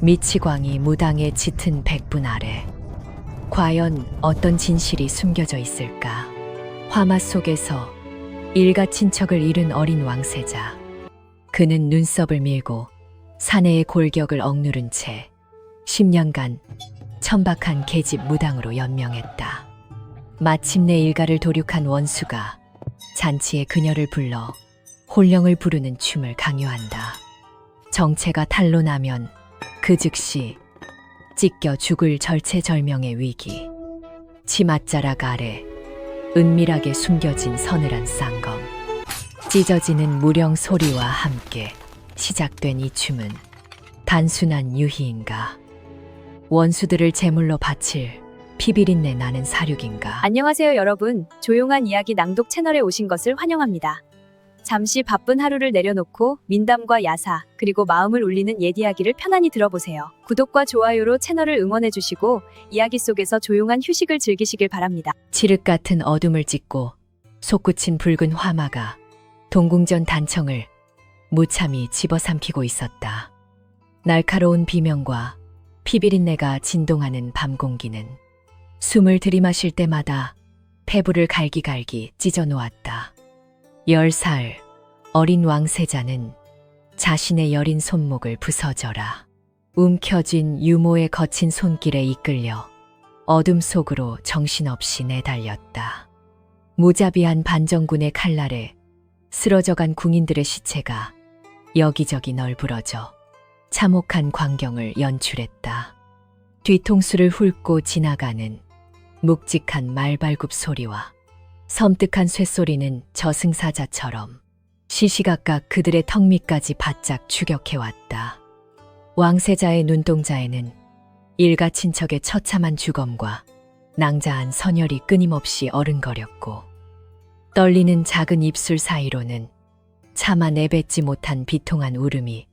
미치광이 무당의 짙은 백분 아래 과연 어떤 진실이 숨겨져 있을까? 화마 속에서 일가 친척을 잃은 어린 왕세자. 그는 눈썹을 밀고 사내의 골격을 억누른 채 10년간 천박한 계집 무당으로 연명했다. 마침내 일가를 도륙한 원수가 잔치에 그녀를 불러 혼령을 부르는 춤을 강요한다. 정체가 탄로나면 그 즉시 찢겨 죽을 절체절명의 위기. 치맛자락 아래 은밀하게 숨겨진 서늘한 쌍검. 찢어지는 무령 소리와 함께 시작된 이 춤은 단순한 유희인가? 원수들을 제물로 바칠 피비린내 나는 사륙인가? 안녕하세요 여러분. 조용한 이야기 낭독 채널에 오신 것을 환영합니다. 잠시 바쁜 하루를 내려놓고 민담과 야사, 그리고 마음을 울리는 옛 이야기를 편안히 들어보세요. 구독과 좋아요로 채널을 응원해주시고 이야기 속에서 조용한 휴식을 즐기시길 바랍니다. 칠흑 같은 어둠을 찢고 솟구친 붉은 화마가 동궁전 단청을 무참히 집어삼키고 있었다. 날카로운 비명과 피비린내가 진동하는 밤 공기는 숨을 들이마실 때마다 폐부를 갈기갈기 찢어 놓았다. 10살 어린 왕세자는 자신의 여린 손목을 부서져라 움켜쥔 유모의 거친 손길에 이끌려 어둠 속으로 정신없이 내달렸다. 무자비한 반정군의 칼날에 쓰러져간 궁인들의 시체가 여기저기 널브러져 참혹한 광경을 연출했다. 뒤통수를 훑고 지나가는 묵직한 말발굽 소리와 섬뜩한 쇠소리는 저승사자처럼 시시각각 그들의 턱 밑까지 바짝 추격해왔다. 왕세자의 눈동자에는 일가 친척의 처참한 죽음과 낭자한 선혈이 끊임없이 어른거렸고 떨리는 작은 입술 사이로는 차마 내뱉지 못한 비통한 울음이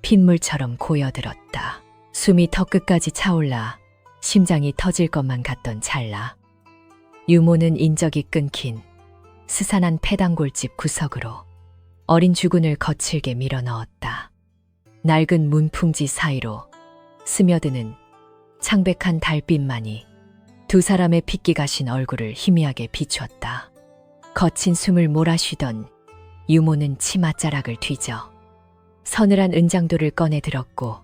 핏물처럼 고여들었다. 숨이 턱끝까지 차올라 심장이 터질 것만 같던 찰나 유모는 인적이 끊긴 스산한 폐단골집 구석으로 어린 주군을 거칠게 밀어넣었다. 낡은 문풍지 사이로 스며드는 창백한 달빛만이 두 사람의 핏기 가신 얼굴을 희미하게 비추었다. 거친 숨을 몰아쉬던 유모는 치맛자락을 뒤져 서늘한 은장도를 꺼내 들었고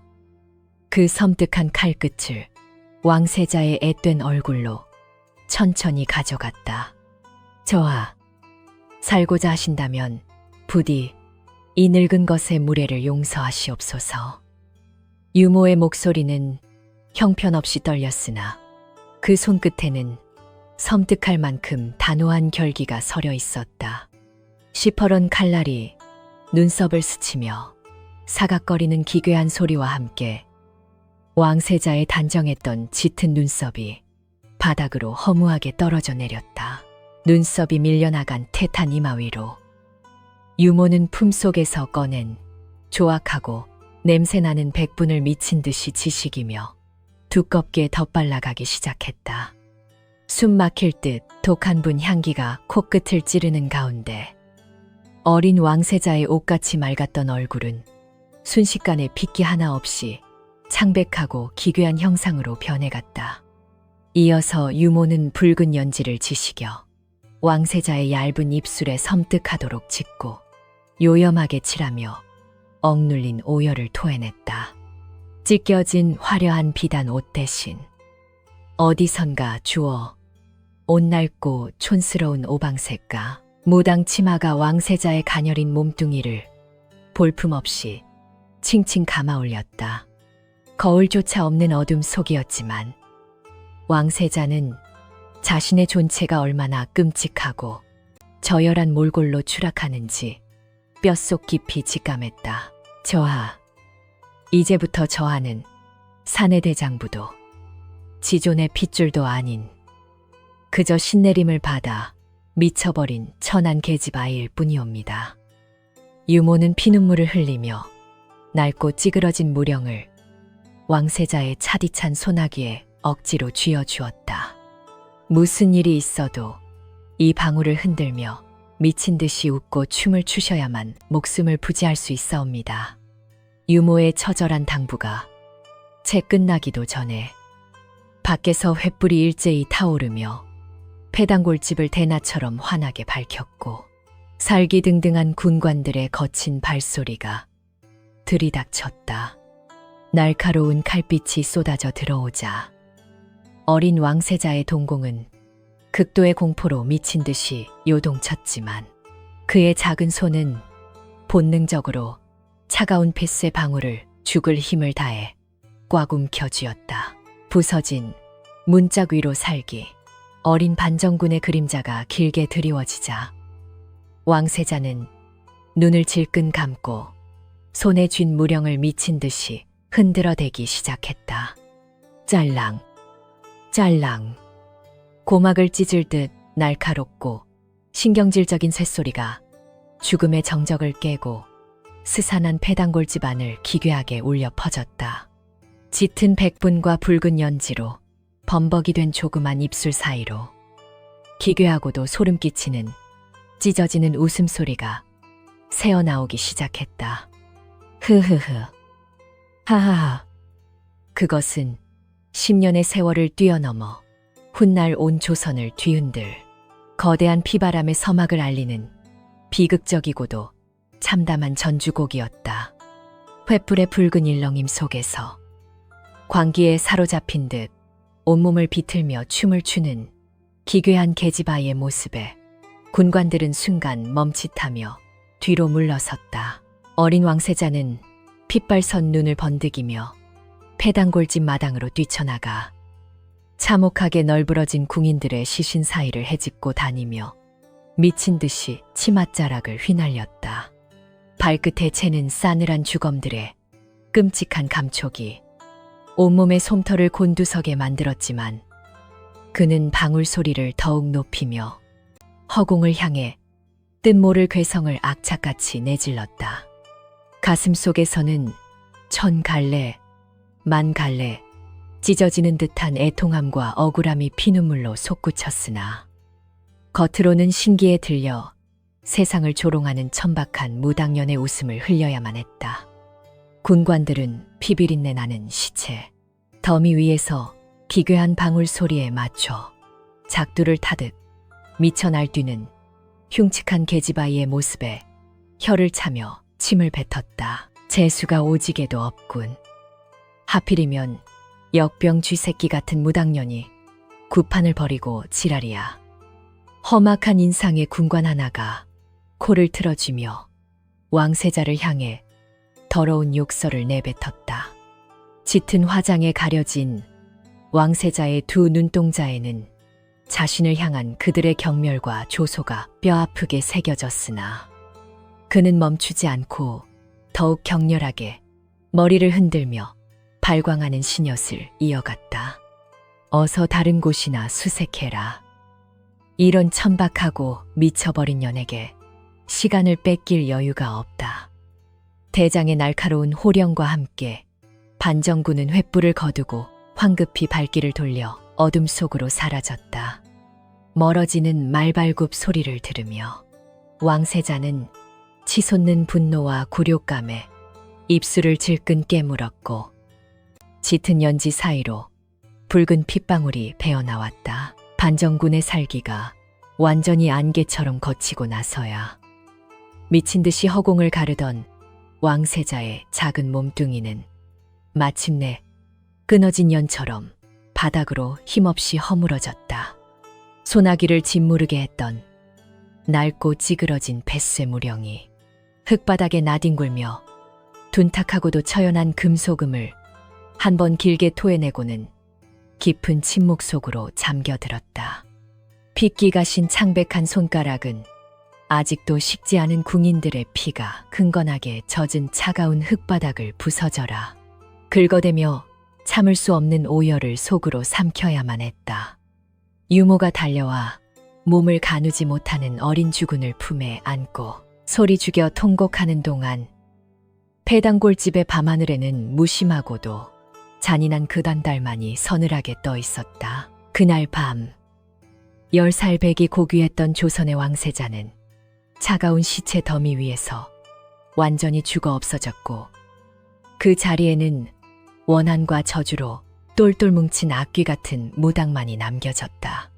그 섬뜩한 칼끝을 왕세자의 앳된 얼굴로 천천히 가져갔다. 저하, 살고자 하신다면 부디 이 늙은 것의 무례를 용서하시옵소서. 유모의 목소리는 형편없이 떨렸으나 그 손끝에는 섬뜩할 만큼 단호한 결기가 서려 있었다. 시퍼런 칼날이 눈썹을 스치며 사각거리는 기괴한 소리와 함께 왕세자의 단정했던 짙은 눈썹이 바닥으로 허무하게 떨어져 내렸다. 눈썹이 밀려나간 태탄 이마 위로 유모는 품속에서 꺼낸 조악하고 냄새나는 백분을 미친 듯이 지식이며 두껍게 덧발라가기 시작했다. 숨 막힐 듯 독한 분 향기가 코끝을 찌르는 가운데 어린 왕세자의 옷같이 맑았던 얼굴은 순식간에 핏기 하나 없이 창백하고 기괴한 형상으로 변해갔다. 이어서 유모는 붉은 연지를 지시겨 왕세자의 얇은 입술에 섬뜩하도록 짚고 요염하게 칠하며 억눌린 오열을 토해냈다. 찢겨진 화려한 비단 옷 대신 어디선가 주워 옷 낡고 촌스러운 오방색과 무당 치마가 왕세자의 가녀린 몸뚱이를 볼품없이 칭칭 감아 올렸다. 거울조차 없는 어둠 속이었지만 왕세자는 자신의 존재가 얼마나 끔찍하고 저열한 몰골로 추락하는지 뼛속 깊이 직감했다. 저하, 이제부터 저하는 사내대장부도 지존의 핏줄도 아닌 그저 신내림을 받아 미쳐버린 천한 계집 아이일 뿐이옵니다. 유모는 피눈물을 흘리며 낡고 찌그러진 무령을 왕세자의 차디찬 소나기에 억지로 쥐어주었다. 무슨 일이 있어도 이 방울을 흔들며 미친 듯이 웃고 춤을 추셔야만 목숨을 부지할 수 있사옵니다. 유모의 처절한 당부가 채 끝나기도 전에 밖에서 횃불이 일제히 타오르며 폐단골집을 대낮처럼 환하게 밝혔고 살기등등한 군관들의 거친 발소리가 들이닥쳤다. 날카로운 칼빛이 쏟아져 들어오자 어린 왕세자의 동공은 극도의 공포로 미친 듯이 요동쳤지만 그의 작은 손은 본능적으로 차가운 핏의 방울을 죽을 힘을 다해 꽉 움켜쥐었다. 부서진 문짝 위로 살기 어린 반정군의 그림자가 길게 드리워지자 왕세자는 눈을 질끈 감고 손에 쥔 무령을 미친 듯이 흔들어대기 시작했다. 짤랑, 짤랑. 고막을 찢을 듯 날카롭고 신경질적인 쇳소리가 죽음의 정적을 깨고 스산한 폐단골집 안을 기괴하게 울려 퍼졌다. 짙은 백분과 붉은 연지로 범벅이 된 조그만 입술 사이로 기괴하고도 소름 끼치는 찢어지는 웃음소리가 새어나오기 시작했다. 흐흐흐. 하하하. 그것은 10년의 세월을 뛰어넘어 훗날 온 조선을 뒤흔들 거대한 피바람의 서막을 알리는 비극적이고도 참담한 전주곡이었다. 횃불의 붉은 일렁임 속에서 광기에 사로잡힌 듯 온몸을 비틀며 춤을 추는 기괴한 계집아이의 모습에 군관들은 순간 멈칫하며 뒤로 물러섰다. 어린 왕세자는 핏발선 눈을 번득이며 폐단골집 마당으로 뛰쳐나가 참혹하게 널브러진 궁인들의 시신 사이를 헤집고 다니며 미친 듯이 치맛자락을 휘날렸다. 발끝에 채는 싸늘한 주검들의 끔찍한 감촉이 온몸의 솜털을 곤두서게 만들었지만 그는 방울 소리를 더욱 높이며 허공을 향해 뜻모를 괴성을 악착같이 내질렀다. 가슴 속에서는 천 갈래, 만 갈래, 찢어지는 듯한 애통함과 억울함이 피눈물로 솟구쳤으나 겉으로는 신기에 들려 세상을 조롱하는 천박한 무당년의 웃음을 흘려야만 했다. 군관들은 피비린내 나는 시체, 더미 위에서 기괴한 방울 소리에 맞춰 작두를 타듯 미쳐 날뛰는 흉측한 계집아이의 모습에 혀를 차며 침을 뱉었다. 재수가 오지게도 없군. 하필이면 역병 쥐새끼 같은 무당년이 구판을 버리고 지랄이야. 험악한 인상의 군관 하나가 코를 틀어쥐며 왕세자를 향해 더러운 욕설을 내뱉었다. 짙은 화장에 가려진 왕세자의 두 눈동자에는 자신을 향한 그들의 경멸과 조소가 뼈아프게 새겨졌으나 그는 멈추지 않고 더욱 격렬하게 머리를 흔들며 발광하는 신엿을 이어갔다. 어서 다른 곳이나 수색해라. 이런 천박하고 미쳐버린 년에게 시간을 뺏길 여유가 없다. 대장의 날카로운 호령과 함께 반정군은 횃불을 거두고 황급히 발길을 돌려 어둠 속으로 사라졌다. 멀어지는 말발굽 소리를 들으며 왕세자는 치솟는 분노와 굴욕감에 입술을 질끈 깨물었고 짙은 연지 사이로 붉은 핏방울이 배어나왔다. 반정군의 살기가 완전히 안개처럼 걷히고 나서야 미친 듯이 허공을 가르던 왕세자의 작은 몸뚱이는 마침내 끊어진 연처럼 바닥으로 힘없이 허물어졌다. 소나기를 짓무르게 했던 낡고 찌그러진 뱃쇠 무령이 흙바닥에 나뒹굴며 둔탁하고도 처연한 금소금을 한 번 길게 토해내고는 깊은 침묵 속으로 잠겨들었다. 핏기가 신 창백한 손가락은 아직도 식지 않은 궁인들의 피가 흥건하게 젖은 차가운 흙바닥을 부서져라 긁어대며 참을 수 없는 오열을 속으로 삼켜야만 했다. 유모가 달려와 몸을 가누지 못하는 어린 주군을 품에 안고 소리 죽여 통곡하는 동안 폐단골집의 밤하늘에는 무심하고도 잔인한 그단달만이 서늘하게 떠 있었다. 그날 밤 10살 백이 고귀했던 조선의 왕세자는 차가운 시체 더미 위에서 완전히 죽어 없어졌고 그 자리에는 원한과 저주로 똘똘 뭉친 악귀 같은 무당만이 남겨졌다.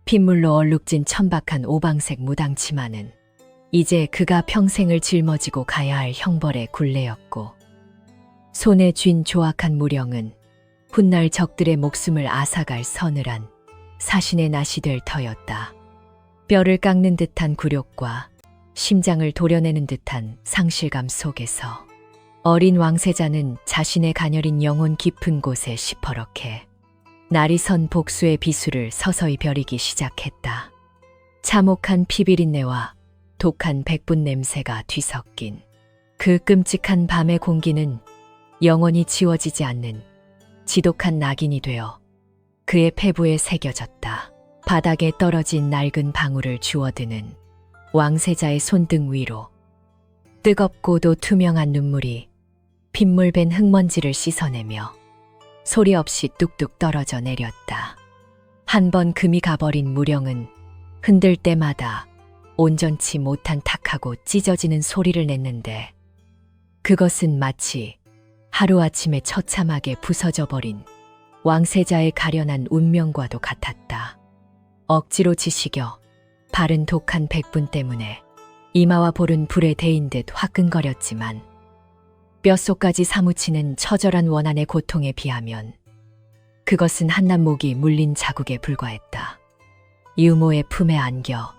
핏물로 얼룩진 천박한 오방색 무당 치마는 이제 그가 평생을 짊어지고 가야 할 형벌의 굴레였고, 손에 쥔 조악한 무령은 훗날 적들의 목숨을 앗아갈 서늘한 사신의 낫이 될 터였다. 뼈를 깎는 듯한 굴욕과 심장을 도려내는 듯한 상실감 속에서 어린 왕세자는 자신의 가녀린 영혼 깊은 곳에 시퍼렇게 날이 선 복수의 비수를 서서히 벼리기 시작했다. 참혹한 피비린내와 독한 백분 냄새가 뒤섞인 그 끔찍한 밤의 공기는 영원히 지워지지 않는 지독한 낙인이 되어 그의 폐부에 새겨졌다. 바닥에 떨어진 낡은 방울을 주워드는 왕세자의 손등 위로 뜨겁고도 투명한 눈물이 핏물 밴 흙먼지를 씻어내며 소리 없이 뚝뚝 떨어져 내렸다. 한 번 금이 가버린 무령은 흔들 때마다 온전치 못한 탁하고 찢어지는 소리를 냈는데, 그것은 마치 하루아침에 처참하게 부서져 버린 왕세자의 가련한 운명과도 같았다. 억지로 지식여 바른 독한 백분 때문에 이마와 볼은 불에 데인 듯 화끈거렸지만 뼛속까지 사무치는 처절한 원한의 고통에 비하면 그것은 한낱목이 물린 자국에 불과했다. 유모의 품에 안겨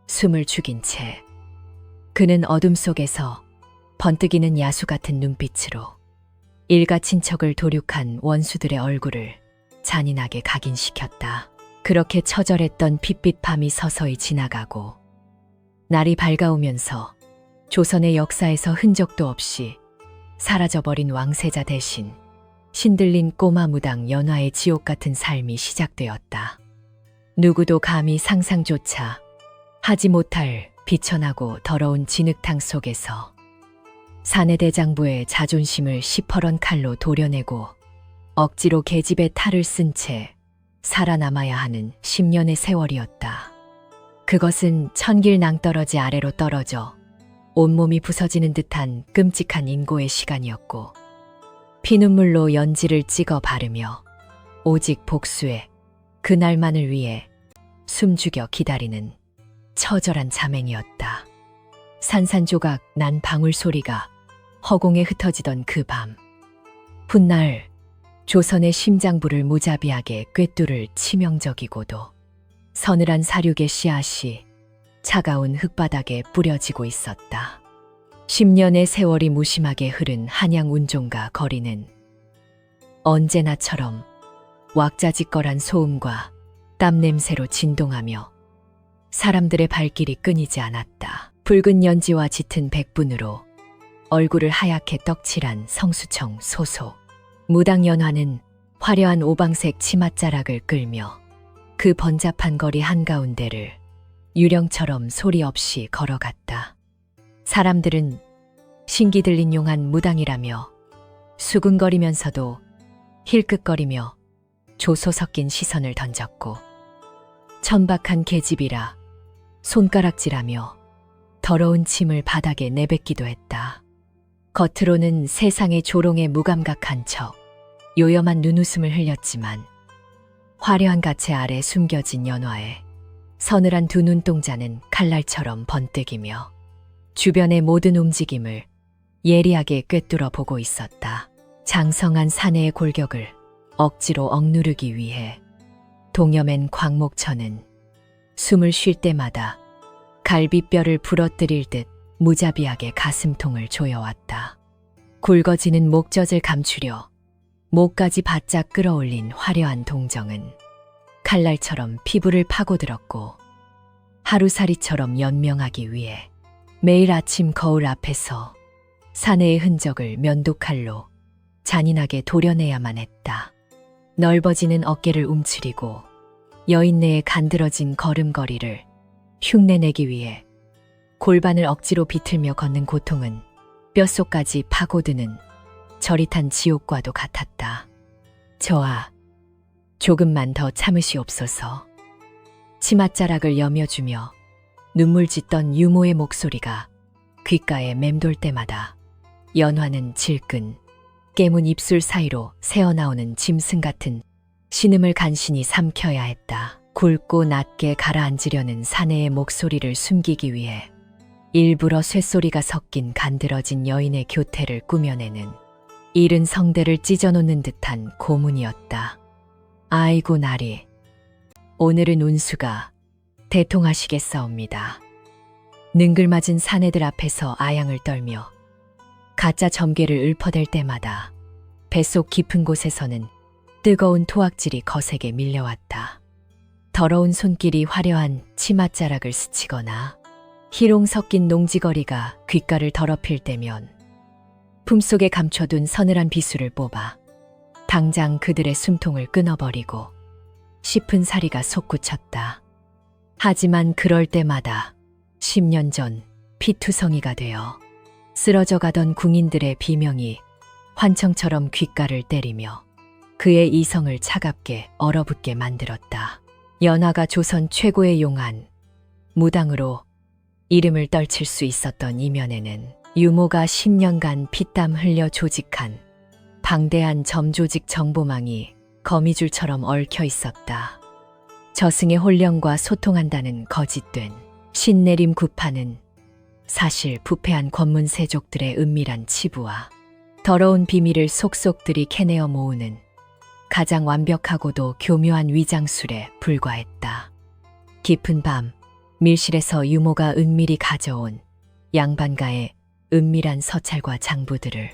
숨을 죽인 채 그는 어둠 속에서 번뜩이는 야수 같은 눈빛으로 일가 친척을 도륙한 원수들의 얼굴을 잔인하게 각인시켰다. 그렇게 처절했던 핏빛 밤이 서서히 지나가고 날이 밝아오면서 조선의 역사에서 흔적도 없이 사라져버린 왕세자 대신 신들린 꼬마 무당 연화의 지옥 같은 삶이 시작되었다. 누구도 감히 상상조차 하지 못할 비천하고 더러운 진흙탕 속에서 사내대장부의 자존심을 시퍼런 칼로 도려내고 억지로 계집에 탈을 쓴 채 살아남아야 하는 10년의 세월이었다. 그것은 천길 낭떠러지 아래로 떨어져 온몸이 부서지는 듯한 끔찍한 인고의 시간이었고, 피눈물로 연지를 찍어 바르며 오직 복수의 그날만을 위해 숨죽여 기다리는 처절한 자맹이었다. 산산조각 난 방울 소리가 허공에 흩어지던 그 밤, 훗날 조선의 심장부를 무자비하게 꿰뚫을 치명적이고도 서늘한 사륙의 씨앗이 차가운 흙바닥에 뿌려지고 있었다. 10년의 세월이 무심하게 흐른 한양 운종가 거리는 언제나처럼 왁자지껄한 소음과 땀 냄새로 진동하며 사람들의 발길이 끊이지 않았다. 붉은 연지와 짙은 백분으로 얼굴을 하얗게 떡칠한 성수청 소소 무당 연화는 화려한 오방색 치맛자락을 끌며 그 번잡한 거리 한가운데를 유령처럼 소리 없이 걸어갔다. 사람들은 신기 들린 용한 무당이라며 수근거리면서도 힐끗거리며 조소 섞인 시선을 던졌고, 천박한 계집이라 손가락질하며 더러운 침을 바닥에 내뱉기도 했다. 겉으로는 세상의 조롱에 무감각한 척 요염한 눈웃음을 흘렸지만 화려한 가채 아래 숨겨진 연화에 서늘한 두 눈동자는 칼날처럼 번뜩이며 주변의 모든 움직임을 예리하게 꿰뚫어 보고 있었다. 장성한 사내의 골격을 억지로 억누르기 위해 동여맨 광목천은 숨을 쉴 때마다 갈비뼈를 부러뜨릴 듯 무자비하게 가슴통을 조여왔다. 굵어지는 목젖을 감추려 목까지 바짝 끌어올린 화려한 동정은 칼날처럼 피부를 파고들었고, 하루살이처럼 연명하기 위해 매일 아침 거울 앞에서 사내의 흔적을 면도칼로 잔인하게 도려내야만 했다. 넓어지는 어깨를 움츠리고 여인네의 간드러진 걸음걸이를 흉내내기 위해 골반을 억지로 비틀며 걷는 고통은 뼛속까지 파고드는 저릿한 지옥과도 같았다. 저하, 조금만 더 참으시옵소서. 치맛자락을 여며주며 눈물 짓던 유모의 목소리가 귓가에 맴돌 때마다 연화는 질끈 깨문 입술 사이로 새어나오는 짐승 같은 신음을 간신히 삼켜야 했다. 굵고 낮게 가라앉으려는 사내의 목소리를 숨기기 위해 일부러 쇳소리가 섞인 간드러진 여인의 교태를 꾸며내는 이른 성대를 찢어놓는 듯한 고문이었다. 아이고 나리, 오늘은 운수가 대통하시겠사옵니다. 능글맞은 사내들 앞에서 아양을 떨며 가짜 점괘를 읊어댈 때마다 뱃속 깊은 곳에서는 뜨거운 토악질이 거세게 밀려왔다. 더러운 손길이 화려한 치맛자락을 스치거나 희롱 섞인 농지거리가 귓가를 더럽힐 때면 품속에 감춰둔 서늘한 비수를 뽑아 당장 그들의 숨통을 끊어버리고 싶은 사리가 솟구쳤다. 하지만 그럴 때마다 10년 전 피투성이가 되어 쓰러져 가던 궁인들의 비명이 환청처럼 귓가를 때리며 그의 이성을 차갑게 얼어붙게 만들었다. 연화가 조선 최고의 용한 무당으로 이름을 떨칠 수 있었던 이면에는 유모가 10년간 피땀 흘려 조직한 방대한 점조직 정보망이 거미줄처럼 얽혀 있었다. 저승의 혼령과 소통한다는 거짓된 신내림 구파는 사실 부패한 권문세족들의 은밀한 치부와 더러운 비밀을 속속들이 캐내어 모으는 가장 완벽하고도 교묘한 위장술에 불과했다. 깊은 밤, 밀실에서 유모가 은밀히 가져온 양반가의 은밀한 서찰과 장부들을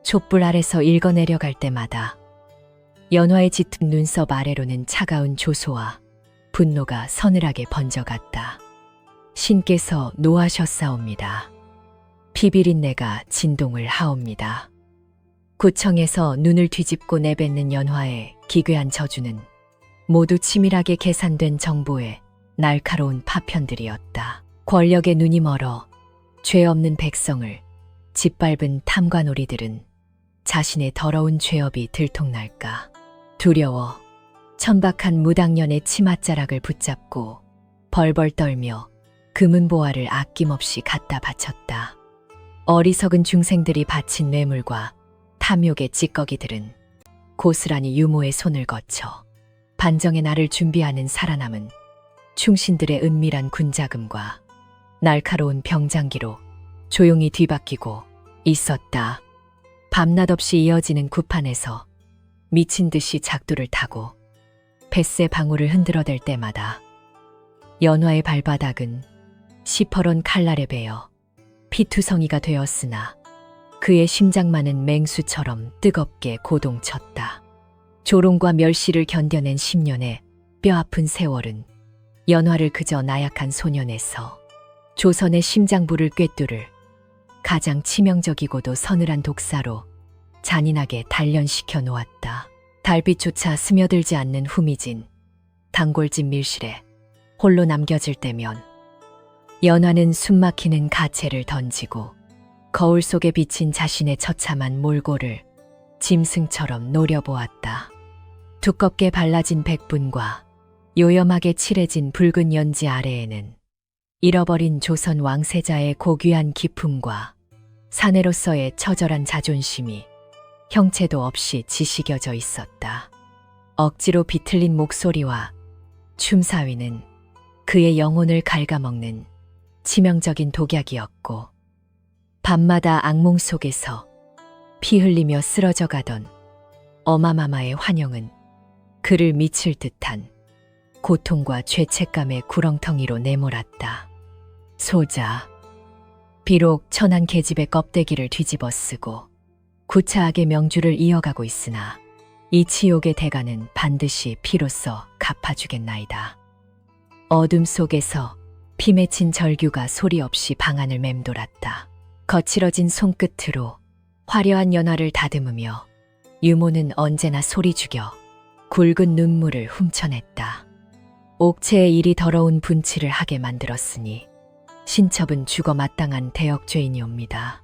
촛불 아래서 읽어내려갈 때마다 연화의 짙은 눈썹 아래로는 차가운 조소와 분노가 서늘하게 번져갔다. 신께서 노하셨사옵니다. 피비린내가 진동을 하옵니다. 구청에서 눈을 뒤집고 내뱉는 연화의 기괴한 저주는 모두 치밀하게 계산된 정보의 날카로운 파편들이었다. 권력의 눈이 멀어 죄 없는 백성을 짓밟은 탐관오리들은 자신의 더러운 죄업이 들통날까 두려워 천박한 무당년의 치맛자락을 붙잡고 벌벌 떨며 금은보화를 아낌없이 갖다 바쳤다. 어리석은 중생들이 바친 뇌물과 탐욕의 찌꺼기들은 고스란히 유모의 손을 거쳐 반정의 날을 준비하는 살아남은 충신들의 은밀한 군자금과 날카로운 병장기로 조용히 뒤바뀌고 있었다. 밤낮 없이 이어지는 구판에서 미친 듯이 작두를 타고 뱃새 방울을 흔들어댈 때마다 연화의 발바닥은 시퍼런 칼날에 베어 피투성이가 되었으나 그의 심장만은 맹수처럼 뜨겁게 고동쳤다. 조롱과 멸시를 견뎌낸 10년의 뼈아픈 세월은 연화를 그저 나약한 소년에서 조선의 심장부를 꿰뚫을 가장 치명적이고도 서늘한 독사로 잔인하게 단련시켜 놓았다. 달빛조차 스며들지 않는 후미진 단골집 밀실에 홀로 남겨질 때면 연화는 숨막히는 가채를 던지고 거울 속에 비친 자신의 처참한 몰골을 짐승처럼 노려보았다. 두껍게 발라진 백분과 요염하게 칠해진 붉은 연지 아래에는 잃어버린 조선 왕세자의 고귀한 기품과 사내로서의 처절한 자존심이 형체도 없이 지식여져 있었다. 억지로 비틀린 목소리와 춤사위는 그의 영혼을 갉아먹는 치명적인 독약이었고 밤마다 악몽 속에서 피 흘리며 쓰러져 가던 어마마마의 환영은 그를 미칠 듯한 고통과 죄책감의 구렁텅이로 내몰았다. 소자, 비록 천한 계집의 껍데기를 뒤집어 쓰고 구차하게 명주를 이어가고 있으나 이 치욕의 대가는 반드시 피로써 갚아주겠나이다. 어둠 속에서 피 맺힌 절규가 소리 없이 방안을 맴돌았다. 거칠어진 손끝으로 화려한 연화를 다듬으며 유모는 언제나 소리 죽여 굵은 눈물을 훔쳐냈다. 옥체의 일이 더러운 분칠을 하게 만들었으니 신첩은 죽어 마땅한 대역죄인이옵니다.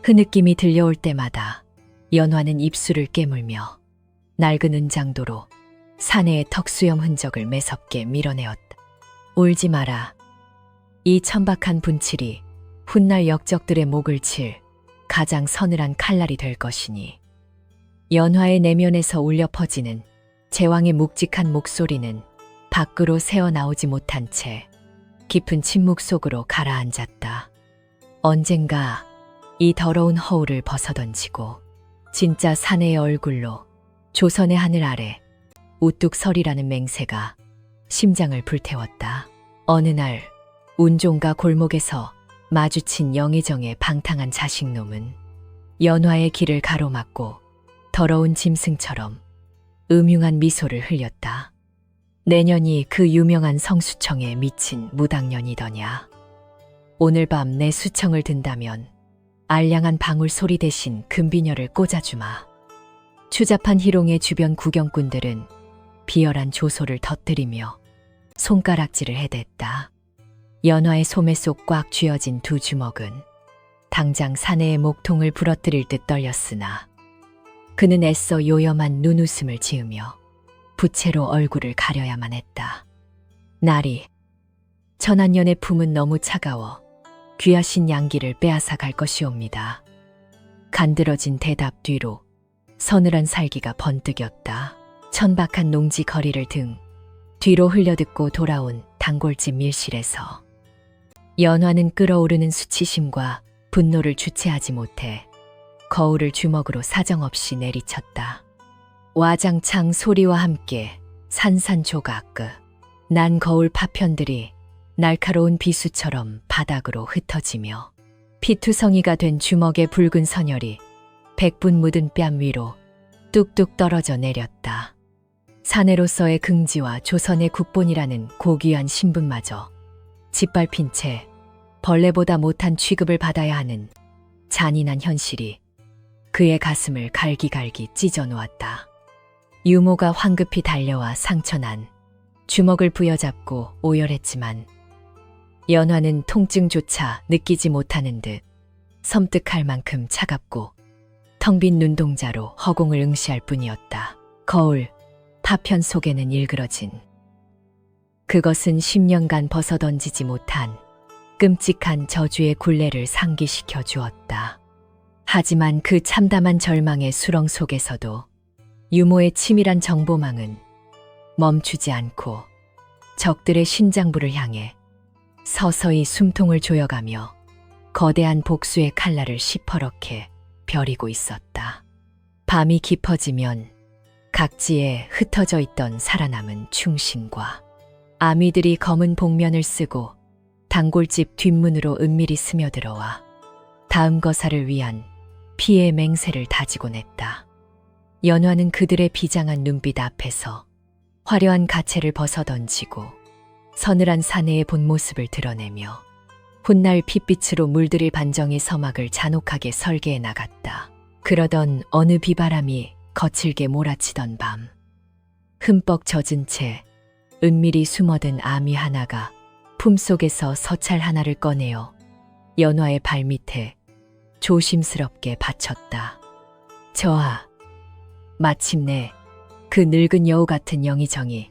흐느낌이 들려올 때마다 연화는 입술을 깨물며 낡은 은장도로 사내의 턱수염 흔적을 매섭게 밀어내었다. 울지 마라. 이 천박한 분칠이 훗날 역적들의 목을 칠 가장 서늘한 칼날이 될 것이니. 연화의 내면에서 울려 퍼지는 제왕의 묵직한 목소리는 밖으로 새어나오지 못한 채 깊은 침묵 속으로 가라앉았다. 언젠가 이 더러운 허울을 벗어던지고 진짜 사내의 얼굴로 조선의 하늘 아래 우뚝 서리라는 맹세가 심장을 불태웠다. 어느 날 운종가 골목에서 마주친 영의정의 방탕한 자식놈은 연화의 길을 가로막고 더러운 짐승처럼 음흉한 미소를 흘렸다. 내년이 그 유명한 성수청에 미친 무당년이더냐. 오늘 밤 내 수청을 든다면 알량한 방울 소리 대신 금비녀를 꽂아주마. 추잡한 희롱의 주변 구경꾼들은 비열한 조소를 터뜨리며 손가락질을 해댔다. 연화의 소매 속 꽉 쥐어진 두 주먹은 당장 사내의 목통을 부러뜨릴 듯 떨렸으나 그는 애써 요염한 눈웃음을 지으며 부채로 얼굴을 가려야만 했다. 날이 천한년의 품은 너무 차가워 귀하신 양기를 빼앗아 갈 것이옵니다. 간드러진 대답 뒤로 서늘한 살기가 번뜩였다. 천박한 농지 거리를 등 뒤로 흘려듣고 돌아온 단골집 밀실에서 연화는 끓어오르는 수치심과 분노를 주체하지 못해 거울을 주먹으로 사정없이 내리쳤다. 와장창 소리와 함께 산산조각 난 거울 파편들이 날카로운 비수처럼 바닥으로 흩어지며 피투성이가 된 주먹의 붉은 선혈이 백분 묻은 뺨 위로 뚝뚝 떨어져 내렸다. 사내로서의 긍지와 조선의 국본이라는 고귀한 신분마저 짓밟힌 채 벌레보다 못한 취급을 받아야 하는 잔인한 현실이 그의 가슴을 갈기갈기 찢어 놓았다. 유모가 황급히 달려와 상처난 주먹을 부여잡고 오열했지만 연화는 통증조차 느끼지 못하는 듯 섬뜩할 만큼 차갑고 텅 빈 눈동자로 허공을 응시할 뿐이었다. 거울 파편 속에는 일그러진 그것은 10년간 벗어던지지 못한 끔찍한 저주의 굴레를 상기시켜 주었다. 하지만 그 참담한 절망의 수렁 속에서도 유모의 치밀한 정보망은 멈추지 않고 적들의 심장부를 향해 서서히 숨통을 조여가며 거대한 복수의 칼날을 시퍼렇게 벼리고 있었다. 밤이 깊어지면 각지에 흩어져 있던 살아남은 충신과 아미들이 검은 복면을 쓰고 단골집 뒷문으로 은밀히 스며들어와 다음 거사를 위한 피의 맹세를 다지곤 했다. 연화는 그들의 비장한 눈빛 앞에서 화려한 가채를 벗어던지고 서늘한 사내의 본 모습을 드러내며 훗날 핏빛으로 물들일 반정의 서막을 잔혹하게 설계해 나갔다. 그러던 어느 비바람이 거칠게 몰아치던 밤, 흠뻑 젖은 채 은밀히 숨어든 아미 하나가 품속에서 서찰 하나를 꺼내어 연화의 발밑에 조심스럽게 받쳤다. 저하, 마침내 그 늙은 여우 같은 영의정이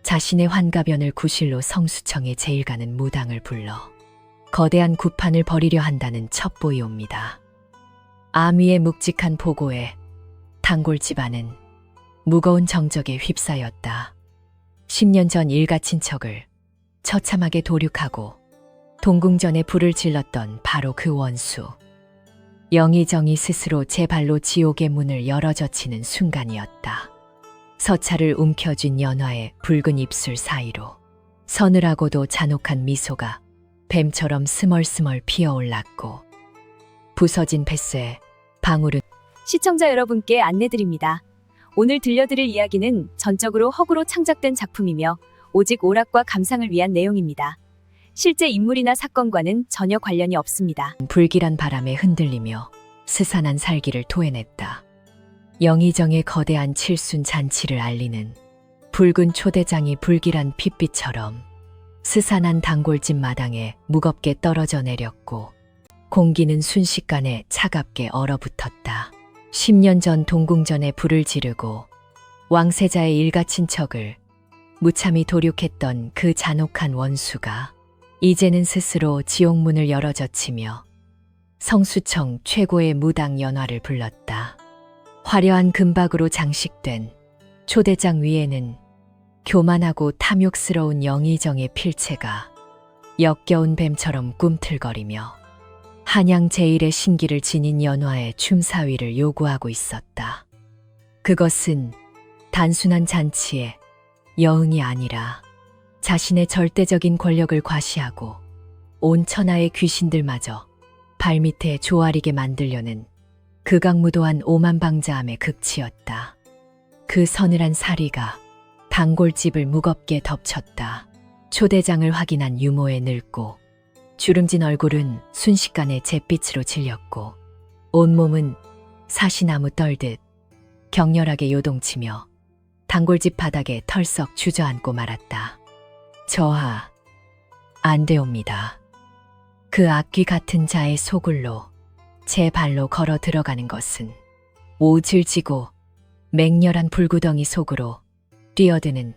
자신의 환가변을 구실로 성수청에 제일 가는 무당을 불러 거대한 구판을 벌이려 한다는 첩보이옵니다. 아미의 묵직한 보고에 단골 집안은 무거운 정적에 휩싸였다. 10년 전 일가 친척을 처참하게 도륙하고 동궁전에 불을 질렀던 바로 그 원수. 영의정이 스스로 제 발로 지옥의 문을 열어젖히는 순간이었다. 서찰을 움켜쥔 연화의 붉은 입술 사이로 서늘하고도 잔혹한 미소가 뱀처럼 스멀스멀 피어올랐고 부서진 뱃쇄에 방울은 시청자 여러분께 안내드립니다. 오늘 들려드릴 이야기는 전적으로 허구로 창작된 작품이며 오직 오락과 감상을 위한 내용입니다. 실제 인물이나 사건과는 전혀 관련이 없습니다. 불길한 바람에 흔들리며 스산한 살기를 토해냈다. 영의정의 거대한 칠순 잔치를 알리는 붉은 초대장이 불길한 핏빛처럼 스산한 단골집 마당에 무겁게 떨어져 내렸고 공기는 순식간에 차갑게 얼어붙었다. 10년 전 동궁전에 불을 지르고 왕세자의 일가 친척을 무참히 도륙했던 그 잔혹한 원수가 이제는 스스로 지옥문을 열어젖히며 성수청 최고의 무당 연화를 불렀다. 화려한 금박으로 장식된 초대장 위에는 교만하고 탐욕스러운 영의정의 필체가 역겨운 뱀처럼 꿈틀거리며 한양 제일의 신기를 지닌 연화의 춤사위를 요구하고 있었다. 그것은 단순한 잔치의 여흥이 아니라 자신의 절대적인 권력을 과시하고 온 천하의 귀신들마저 발밑에 조아리게 만들려는 극악무도한 오만방자함의 극치였다. 그 서늘한 사리가 단골집을 무겁게 덮쳤다. 초대장을 확인한 유모의 늙고 주름진 얼굴은 순식간에 잿빛으로 질렸고 온몸은 사시나무 떨듯 격렬하게 요동치며 단골집 바닥에 털썩 주저앉고 말았다. 저하, 안 되옵니다. 그 악귀 같은 자의 소굴로 제 발로 걸어 들어가는 것은 오질지고 맹렬한 불구덩이 속으로 뛰어드는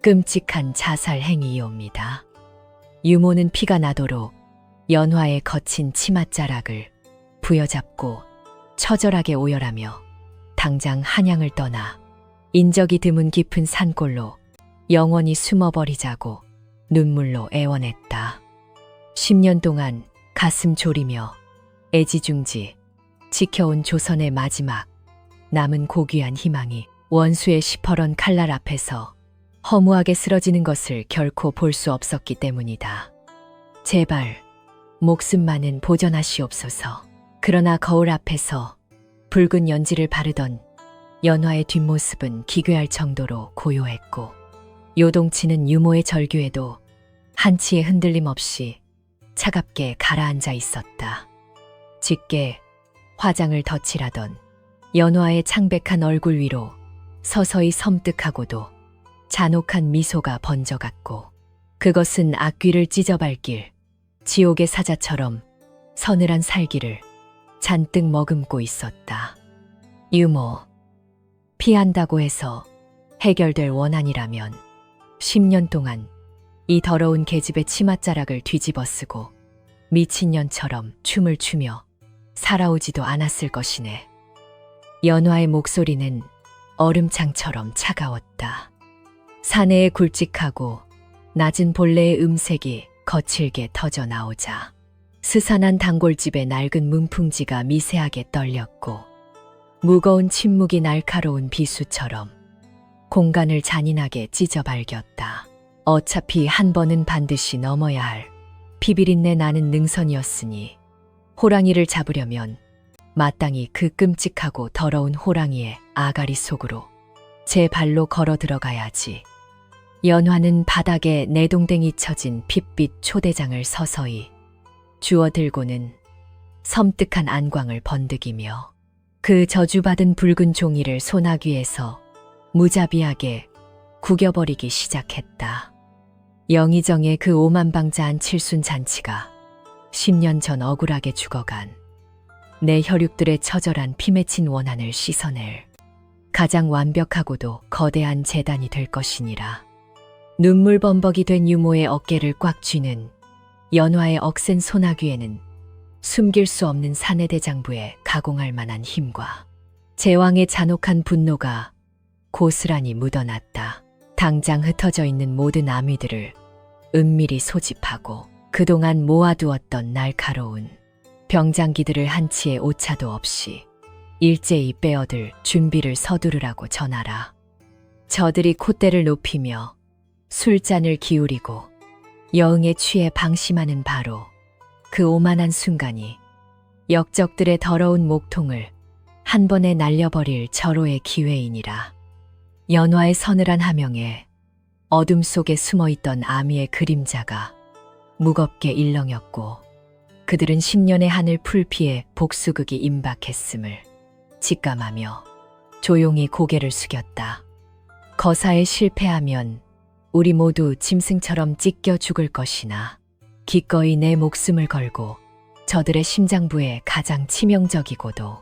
끔찍한 자살 행위이옵니다. 유모는 피가 나도록 연화의 거친 치맛자락을 부여잡고 처절하게 오열하며 당장 한양을 떠나 인적이 드문 깊은 산골로 영원히 숨어버리자고 눈물로 애원했다. 10년 동안 가슴 졸이며 애지중지 지켜온 조선의 마지막 남은 고귀한 희망이 원수의 시퍼런 칼날 앞에서 허무하게 쓰러지는 것을 결코 볼 수 없었기 때문이다. 제발 목숨만은 보전하시옵소서. 그러나 거울 앞에서 붉은 연지를 바르던 연화의 뒷모습은 기괴할 정도로 고요했고 요동치는 유모의 절규에도 한치의 흔들림 없이 차갑게 가라앉아 있었다. 짙게 화장을 덧칠하던 연화의 창백한 얼굴 위로 서서히 섬뜩하고도 잔혹한 미소가 번져갔고 그것은 악귀를 찢어밟길 지옥의 사자처럼 서늘한 살기를 잔뜩 머금고 있었다. 유모, 피한다고 해서 해결될 원한이라면 10년 동안 이 더러운 계집의 치맛자락을 뒤집어 쓰고 미친년처럼 춤을 추며 살아오지도 않았을 것이네. 연화의 목소리는 얼음창처럼 차가웠다. 사내의 굵직하고 낮은 본래의 음색이 거칠게 터져 나오자 스산한 단골집의 낡은 문풍지가 미세하게 떨렸고 무거운 침묵이 날카로운 비수처럼 공간을 잔인하게 찢어 발겼다. 어차피 한 번은 반드시 넘어야 할 피비린내 나는 능선이었으니 호랑이를 잡으려면 마땅히 그 끔찍하고 더러운 호랑이의 아가리 속으로 제 발로 걸어 들어가야지. 연화는 바닥에 내동댕이 쳐진 핏빛 초대장을 서서히 주워들고는 섬뜩한 안광을 번득이며 그 저주받은 붉은 종이를 소나귀에서 무자비하게 구겨버리기 시작했다. 영의정의 그 오만방자한 칠순잔치가 10년 전 억울하게 죽어간 내 혈육들의 처절한 피 맺힌 원한을 씻어낼 가장 완벽하고도 거대한 재단이 될 것이니라. 눈물 범벅이 된 유모의 어깨를 꽉 쥐는 연화의 억센 소나귀에는 숨길 수 없는 사내대장부에 가공할 만한 힘과 제왕의 잔혹한 분노가 고스란히 묻어났다. 당장 흩어져 있는 모든 암위들을 은밀히 소집하고 그동안 모아두었던 날카로운 병장기들을 한치의 오차도 없이 일제히 빼어들 준비를 서두르라고 전하라. 저들이 콧대를 높이며 술잔을 기울이고 여흥에 취해 방심하는 바로 그 오만한 순간이 역적들의 더러운 목통을 한 번에 날려버릴 절호의 기회이니라. 연화의 서늘한 하명에 어둠 속에 숨어있던 아미의 그림자가 무겁게 일렁였고 그들은 10년의 하늘 풀피에 복수극이 임박했음을 직감하며 조용히 고개를 숙였다. 거사에 실패하면 우리 모두 짐승처럼 찢겨 죽을 것이나 기꺼이 내 목숨을 걸고 저들의 심장부에 가장 치명적이고도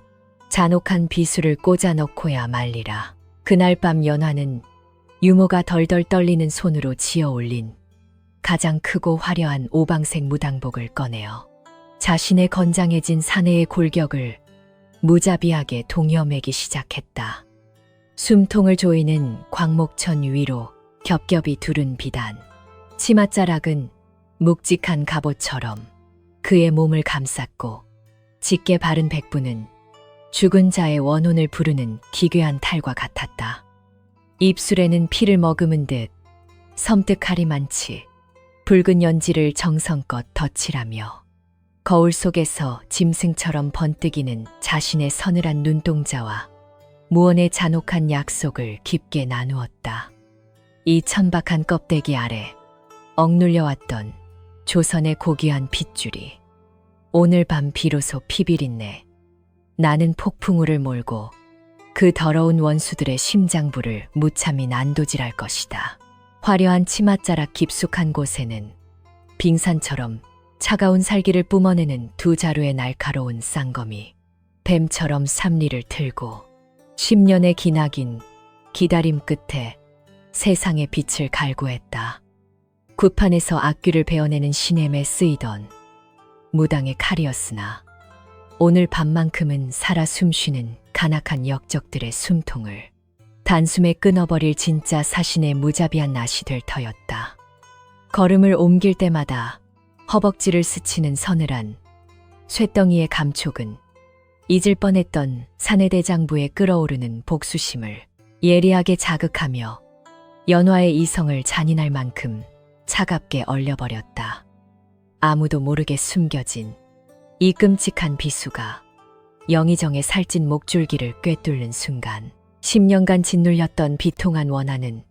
잔혹한 비수를 꽂아 넣고야 말리라. 그날 밤 연화는 유모가 덜덜 떨리는 손으로 지어 올린 가장 크고 화려한 오방색 무당복을 꺼내어 자신의 건장해진 사내의 골격을 무자비하게 동여매기 시작했다. 숨통을 조이는 광목천 위로 겹겹이 두른 비단. 치맛자락은 묵직한 갑옷처럼 그의 몸을 감쌌고 짙게 바른 백부는 죽은 자의 원혼을 부르는 기괴한 탈과 같았다. 입술에는 피를 머금은 듯 섬뜩하리 많지 붉은 연지를 정성껏 덧칠하며 거울 속에서 짐승처럼 번뜩이는 자신의 서늘한 눈동자와 무언의 잔혹한 약속을 깊게 나누었다. 이 천박한 껍데기 아래 억눌려왔던 조선의 고귀한 핏줄이 오늘 밤 비로소 피비린내 나는 폭풍우를 몰고 그 더러운 원수들의 심장부를 무참히 난도질할 것이다. 화려한 치맛자락 깊숙한 곳에는 빙산처럼 차가운 살기를 뿜어내는 두 자루의 날카로운 쌍검이 뱀처럼 삼리를 틀고 10년의 기나긴 기다림 끝에 세상의 빛을 갈구했다. 구판에서 악귀를 베어내는 시냇에 쓰이던 무당의 칼이었으나 오늘 밤만큼은 살아 숨쉬는 간악한 역적들의 숨통을 단숨에 끊어버릴 진짜 사신의 무자비한 낫이 될 터였다. 걸음을 옮길 때마다 허벅지를 스치는 서늘한 쇳덩이의 감촉은 잊을 뻔했던 사내대장부에 끓어오르는 복수심을 예리하게 자극하며 연화의 이성을 잔인할 만큼 차갑게 얼려버렸다. 아무도 모르게 숨겨진 이 끔찍한 비수가 영의정의 살찐 목줄기를 꿰뚫는 순간 10년간 짓눌렸던 비통한 원한은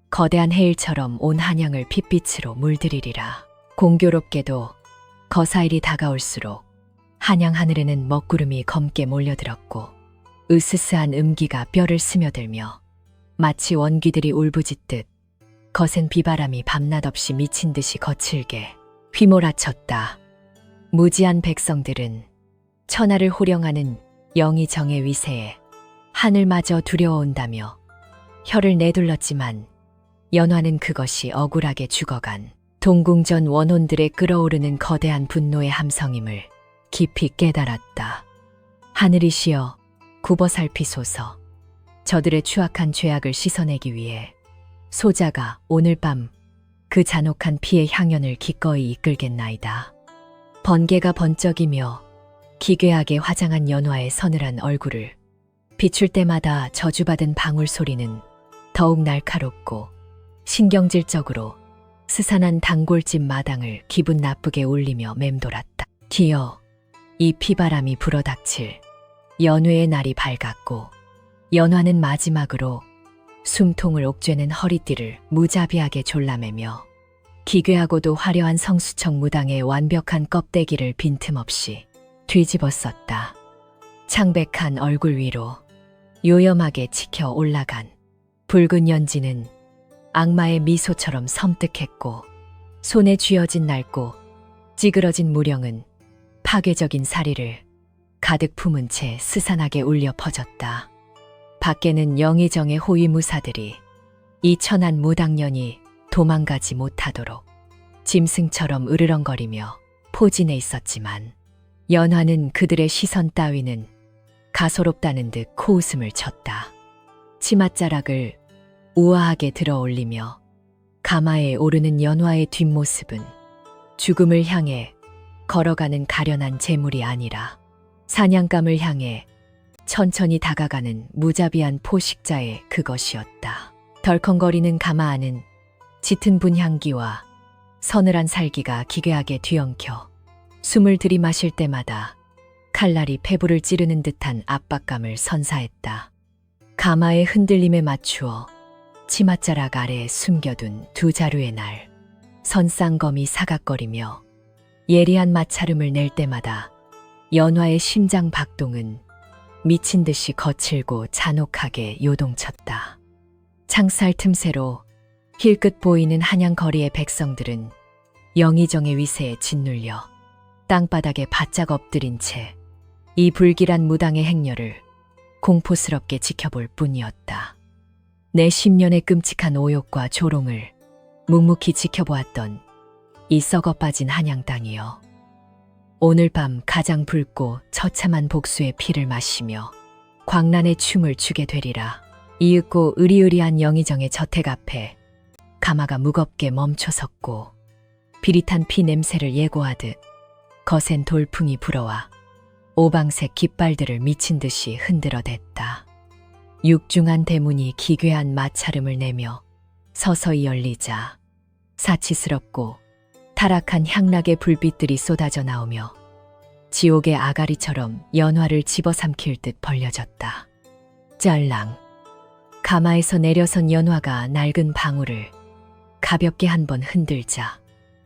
거대한 해일처럼 온 한양을 핏빛으로 물들이리라. 공교롭게도 거사일이 다가올수록 한양 하늘에는 먹구름이 검게 몰려들었고 으스스한 음기가 뼈를 스며들며 마치 원귀들이 울부짖듯 거센 비바람이 밤낮 없이 미친 듯이 거칠게 휘몰아쳤다. 무지한 백성들은 천하를 호령하는 영의정의 위세에 하늘마저 두려워온다며 혀를 내둘렀지만 연화는 그것이 억울하게 죽어간 동궁전 원혼들의 끓어오르는 거대한 분노의 함성임을 깊이 깨달았다. 하늘이시여 굽어 살피소서. 저들의 추악한 죄악을 씻어내기 위해 소자가 오늘 밤 그 잔혹한 피의 향연을 기꺼이 이끌겠나이다. 번개가 번쩍이며 기괴하게 화장한 연화의 서늘한 얼굴을 비출 때마다 저주받은 방울 소리는 더욱 날카롭고 신경질적으로 스산한 단골집 마당을 기분 나쁘게 울리며 맴돌았다. 기어 이 피바람이 불어닥칠 연회의 날이 밝았고 연화는 마지막으로 숨통을 옥죄는 허리띠를 무자비하게 졸라매며 기괴하고도 화려한 성수청 무당의 완벽한 껍데기를 빈틈없이 뒤집었었다. 창백한 얼굴 위로 요염하게 치켜 올라간 붉은 연지는 악마의 미소처럼 섬뜩했고 손에 쥐어진 낡고 찌그러진 무령은 파괴적인 사리를 가득 품은 채 스산하게 울려 퍼졌다. 밖에는 영의정의 호위무사들이 이 천한 무당년이 도망가지 못하도록 짐승처럼 으르렁거리며 포진해 있었지만 연화는 그들의 시선 따위는 가소롭다는 듯 코웃음을 쳤다. 치맛자락을 우아하게 들어 올리며 가마에 오르는 연화의 뒷모습은 죽음을 향해 걸어가는 가련한 재물이 아니라 사냥감을 향해 천천히 다가가는 무자비한 포식자의 그것이었다. 덜컹거리는 가마 안은 짙은 분향기와 서늘한 살기가 기괴하게 뒤엉켜 숨을 들이마실 때마다 칼날이 폐부를 찌르는 듯한 압박감을 선사했다. 가마의 흔들림에 맞추어 치맛자락 아래에 숨겨둔 두 자루의 날, 선쌍검이 사각거리며 예리한 마찰음을 낼 때마다 연화의 심장 박동은 미친 듯이 거칠고 잔혹하게 요동쳤다. 창살 틈새로 힐끗 보이는 한양 거리의 백성들은 영의정의 위세에 짓눌려 땅바닥에 바짝 엎드린 채 이 불길한 무당의 행렬을 공포스럽게 지켜볼 뿐이었다. 내 10년의 끔찍한 오욕과 조롱을 묵묵히 지켜보았던 이 썩어 빠진 한양 땅이여. 오늘 밤 가장 붉고 처참한 복수의 피를 마시며 광란의 춤을 추게 되리라. 이윽고 으리으리한 영의정의 저택 앞에 가마가 무겁게 멈춰섰고 비릿한 피 냄새를 예고하듯 거센 돌풍이 불어와 오방색 깃발들을 미친 듯이 흔들어댔다. 육중한 대문이 기괴한 마찰음을 내며 서서히 열리자 사치스럽고 타락한 향락의 불빛들이 쏟아져 나오며 지옥의 아가리처럼 연화를 집어삼킬 듯 벌려졌다. 짤랑. 가마에서 내려선 연화가 낡은 방울을 가볍게 한번 흔들자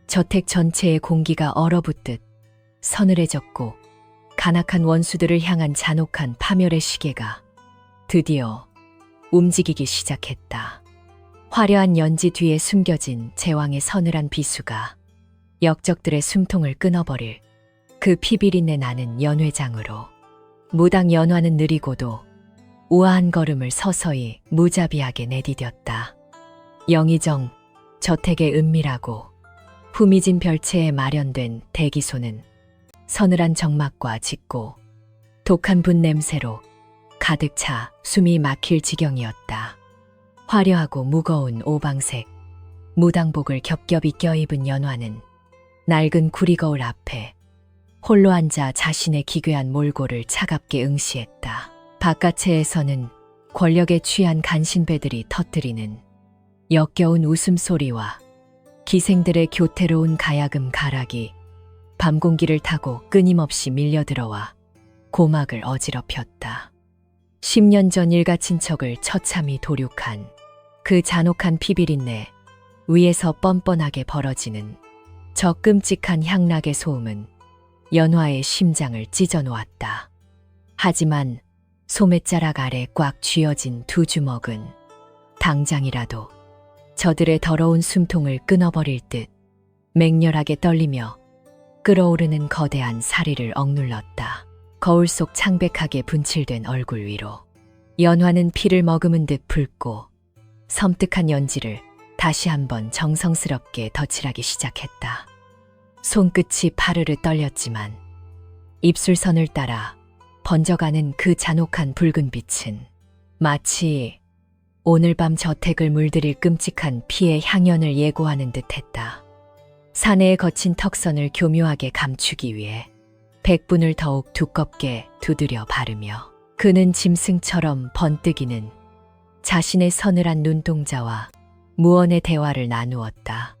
저택 전체의 공기가 얼어붙듯 서늘해졌고 간악한 원수들을 향한 잔혹한 파멸의 시계가 드디어 움직이기 시작했다. 화려한 연지 뒤에 숨겨진 제왕의 서늘한 비수가 역적들의 숨통을 끊어버릴 그 피비린내 나는 연회장으로 무당 연화는 느리고도 우아한 걸음을 서서히 무자비하게 내디뎠다. 영의정 저택의 은밀하고 후미진 별채에 마련된 대기소는 서늘한 정막과 짙고 독한 분 냄새로 가득 차 숨이 막힐 지경이었다. 화려하고 무거운 오방색 무당복을 겹겹이 껴입은 연화는 낡은 구리거울 앞에 홀로 앉아 자신의 기괴한 몰골을 차갑게 응시했다. 바깥체에서는 권력에 취한 간신배들이 터뜨리는 역겨운 웃음소리와 기생들의 교태로운 가야금 가락이 밤 공기를 타고 끊임없이 밀려들어와 고막을 어지럽혔다. 10년 전 일가 친척을 처참히 도륙한 그 잔혹한 피비린내 위에서 뻔뻔하게 벌어지는 저 끔찍한 향락의 소음은 연화의 심장을 찢어놓았다. 하지만 소매자락 아래 꽉 쥐어진 두 주먹은 당장이라도 저들의 더러운 숨통을 끊어버릴 듯 맹렬하게 떨리며 끓어오르는 거대한 사리를 억눌렀다. 거울 속 창백하게 분칠된 얼굴 위로 연화는 피를 머금은 듯 붉고 섬뜩한 연지를 다시 한번 정성스럽게 덧칠하기 시작했다. 손끝이 파르르 떨렸지만 입술선을 따라 번져가는 그 잔혹한 붉은 빛은 마치 오늘 밤 저택을 물들일 끔찍한 피의 향연을 예고하는 듯했다. 사내의 거친 턱선을 교묘하게 감추기 위해 백분을 더욱 두껍게 두드려 바르며 그는 짐승처럼 번뜩이는 자신의 서늘한 눈동자와 무언의 대화를 나누었다.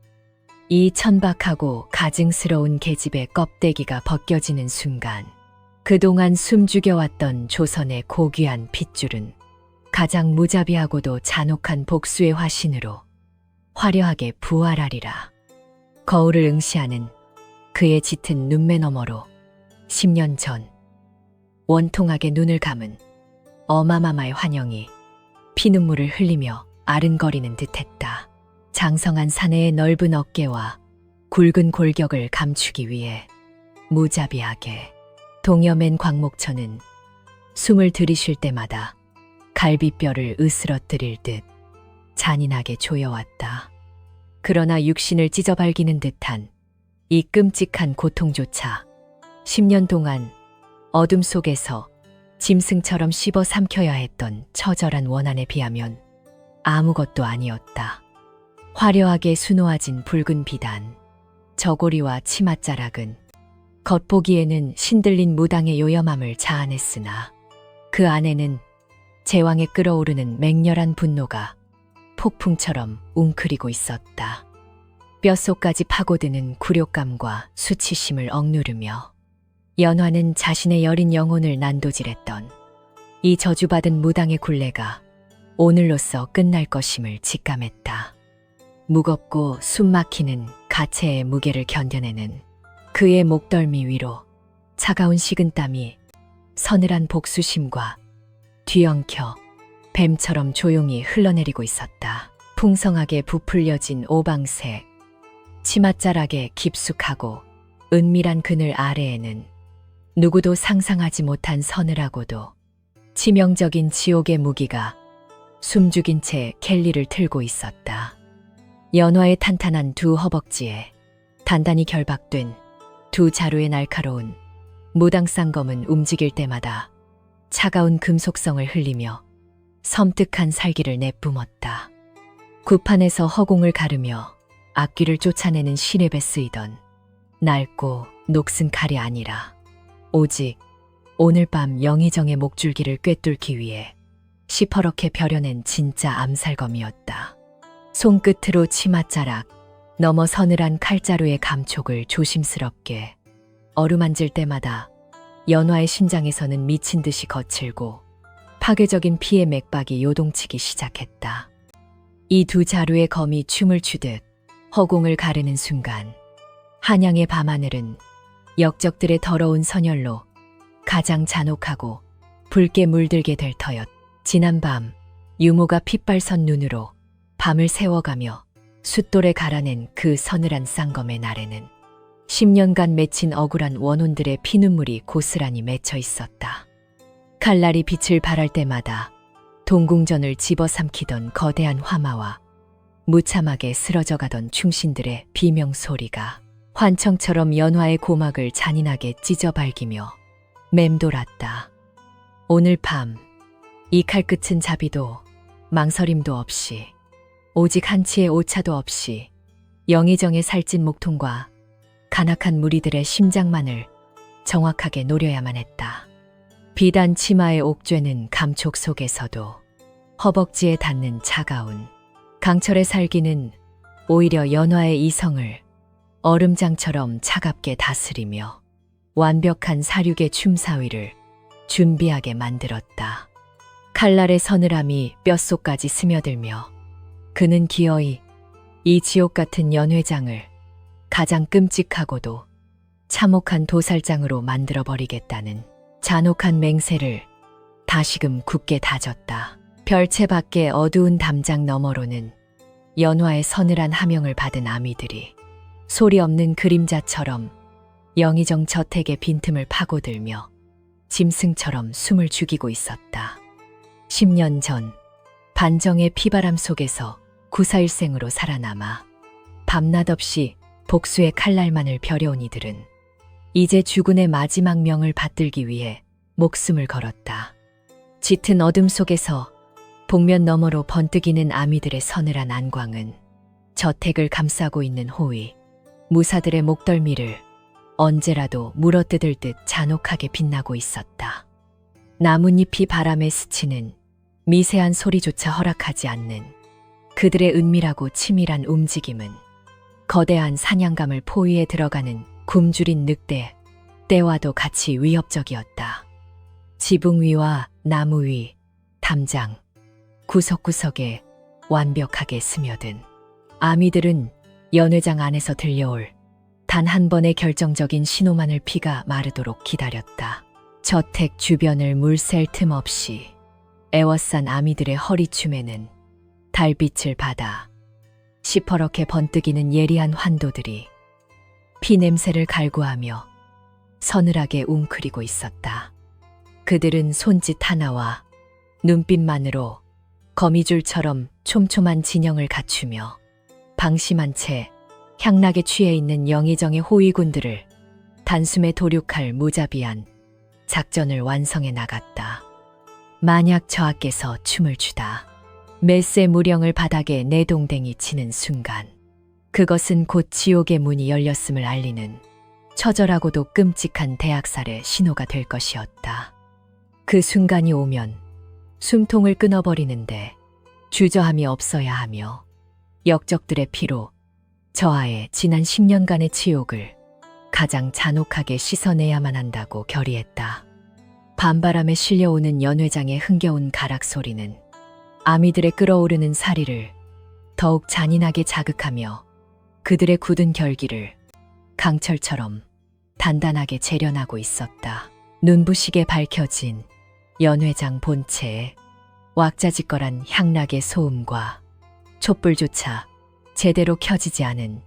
이 천박하고 가증스러운 계집의 껍데기가 벗겨지는 순간 그동안 숨죽여왔던 조선의 고귀한 핏줄은 가장 무자비하고도 잔혹한 복수의 화신으로 화려하게 부활하리라. 거울을 응시하는 그의 짙은 눈매 너머로 10년 전 원통하게 눈을 감은 어마마마의 환영이 피눈물을 흘리며 아른거리는 듯했다. 장성한 사내의 넓은 어깨와 굵은 골격을 감추기 위해 무자비하게 동여맨 광목천은 숨을 들이쉴 때마다 갈비뼈를 으스러뜨릴 듯 잔인하게 조여왔다. 그러나 육신을 찢어발기는 듯한 이 끔찍한 고통조차 10년 동안 어둠 속에서 짐승처럼 씹어 삼켜야 했던 처절한 원한에 비하면 아무것도 아니었다. 화려하게 수놓아진 붉은 비단, 저고리와 치맛자락은 겉보기에는 신들린 무당의 요염함을 자아냈으나 그 안에는 제왕의 끓어오르는 맹렬한 분노가 폭풍처럼 웅크리고 있었다. 뼛속까지 파고드는 굴욕감과 수치심을 억누르며 연화는 자신의 여린 영혼을 난도질했던 이 저주받은 무당의 굴레가 오늘로써 끝날 것임을 직감했다. 무겁고 숨막히는 가체의 무게를 견뎌내는 그의 목덜미 위로 차가운 식은땀이 서늘한 복수심과 뒤엉켜 뱀처럼 조용히 흘러내리고 있었다. 풍성하게 부풀려진 오방색, 치맛자락의 깊숙하고 은밀한 그늘 아래에는 누구도 상상하지 못한 서늘하고도 치명적인 지옥의 무기가 숨죽인 채 켈리를 틀고 있었다. 연화의 탄탄한 두 허벅지에 단단히 결박된 두 자루의 날카로운 무당쌍검은 움직일 때마다 차가운 금속성을 흘리며 섬뜩한 살기를 내뿜었다. 구판에서 허공을 가르며 악귀를 쫓아내는 시랩에 쓰이던 낡고 녹슨 칼이 아니라 오직 오늘 밤 영의정의 목줄기를 꿰뚫기 위해 시퍼렇게 벼려낸 진짜 암살검이었다. 손끝으로 치맛자락, 넘어 서늘한 칼자루의 감촉을 조심스럽게 어루만질 때마다 연화의 심장에서는 미친 듯이 거칠고 파괴적인 피의 맥박이 요동치기 시작했다. 이 두 자루의 검이 춤을 추듯 허공을 가르는 순간 한양의 밤하늘은 역적들의 더러운 선열로 가장 잔혹하고 붉게 물들게 될 터였. 지난밤 유모가 핏발선 눈으로 밤을 세워가며 숫돌에 갈아낸 그 서늘한 쌍검의 날에는 10년간 맺힌 억울한 원혼들의 피눈물이 고스란히 맺혀 있었다. 칼날이 빛을 발할 때마다 동궁전을 집어삼키던 거대한 화마와 무참하게 쓰러져가던 충신들의 비명소리가 환청처럼 연화의 고막을 잔인하게 찢어발기며 맴돌았다. 오늘 밤 이 칼끝은 자비도 망설임도 없이 오직 한치의 오차도 없이 영의정의 살찐 목통과 간악한 무리들의 심장만을 정확하게 노려야만 했다. 비단 치마의 옥죄는 감촉 속에서도 허벅지에 닿는 차가운 강철의 살기는 오히려 연화의 이성을 얼음장처럼 차갑게 다스리며 완벽한 사륙의 춤사위를 준비하게 만들었다. 칼날의 서늘함이 뼛속까지 스며들며 그는 기어이 이 지옥 같은 연회장을 가장 끔찍하고도 참혹한 도살장으로 만들어버리겠다는 잔혹한 맹세를 다시금 굳게 다졌다. 별채 밖의 어두운 담장 너머로는 연화의 서늘한 하명을 받은 아미들이 소리 없는 그림자처럼 영의정 저택의 빈틈을 파고들며 짐승처럼 숨을 죽이고 있었다. 10년 전 반정의 피바람 속에서 구사일생으로 살아남아 밤낮 없이 복수의 칼날만을 벼려온 이들은 이제 주군의 마지막 명을 받들기 위해 목숨을 걸었다. 짙은 어둠 속에서 복면 너머로 번뜩이는 아미들의 서늘한 안광은 저택을 감싸고 있는 호위, 무사들의 목덜미를 언제라도 물어뜯을 듯 잔혹하게 빛나고 있었다. 나뭇잎이 바람에 스치는 미세한 소리조차 허락하지 않는 그들의 은밀하고 치밀한 움직임은 거대한 사냥감을 포위해 들어가는 굶주린 늑대, 떼와도 같이 위협적이었다. 지붕 위와 나무 위, 담장, 구석구석에 완벽하게 스며든 아미들은 연회장 안에서 들려올 단 한 번의 결정적인 신호만을 피가 마르도록 기다렸다. 저택 주변을 물샐 틈 없이 애워싼 아미들의 허리춤에는 달빛을 받아 시퍼렇게 번뜩이는 예리한 환도들이 피 냄새를 갈구하며 서늘하게 웅크리고 있었다. 그들은 손짓 하나와 눈빛만으로 거미줄처럼 촘촘한 진영을 갖추며 방심한 채 향락에 취해 있는 영의정의 호위군들을 단숨에 도륙할 무자비한 작전을 완성해 나갔다. 만약 저하께서 춤을 추다 메세 무령을 바닥에 내동댕이 치는 순간 그것은 곧 지옥의 문이 열렸음을 알리는 처절하고도 끔찍한 대학살의 신호가 될 것이었다. 그 순간이 오면 숨통을 끊어버리는데 주저함이 없어야 하며 역적들의 피로 저하의 지난 10년간의 치욕을 가장 잔혹하게 씻어내야만 한다고 결의했다. 밤바람에 실려오는 연회장의 흥겨운 가락 소리는 아미들의 끓어오르는 사리를 더욱 잔인하게 자극하며 그들의 굳은 결기를 강철처럼 단단하게 재련하고 있었다. 눈부시게 밝혀진 연회장 본체에 왁자지껄한 향락의 소음과 촛불조차 제대로 켜지지 않은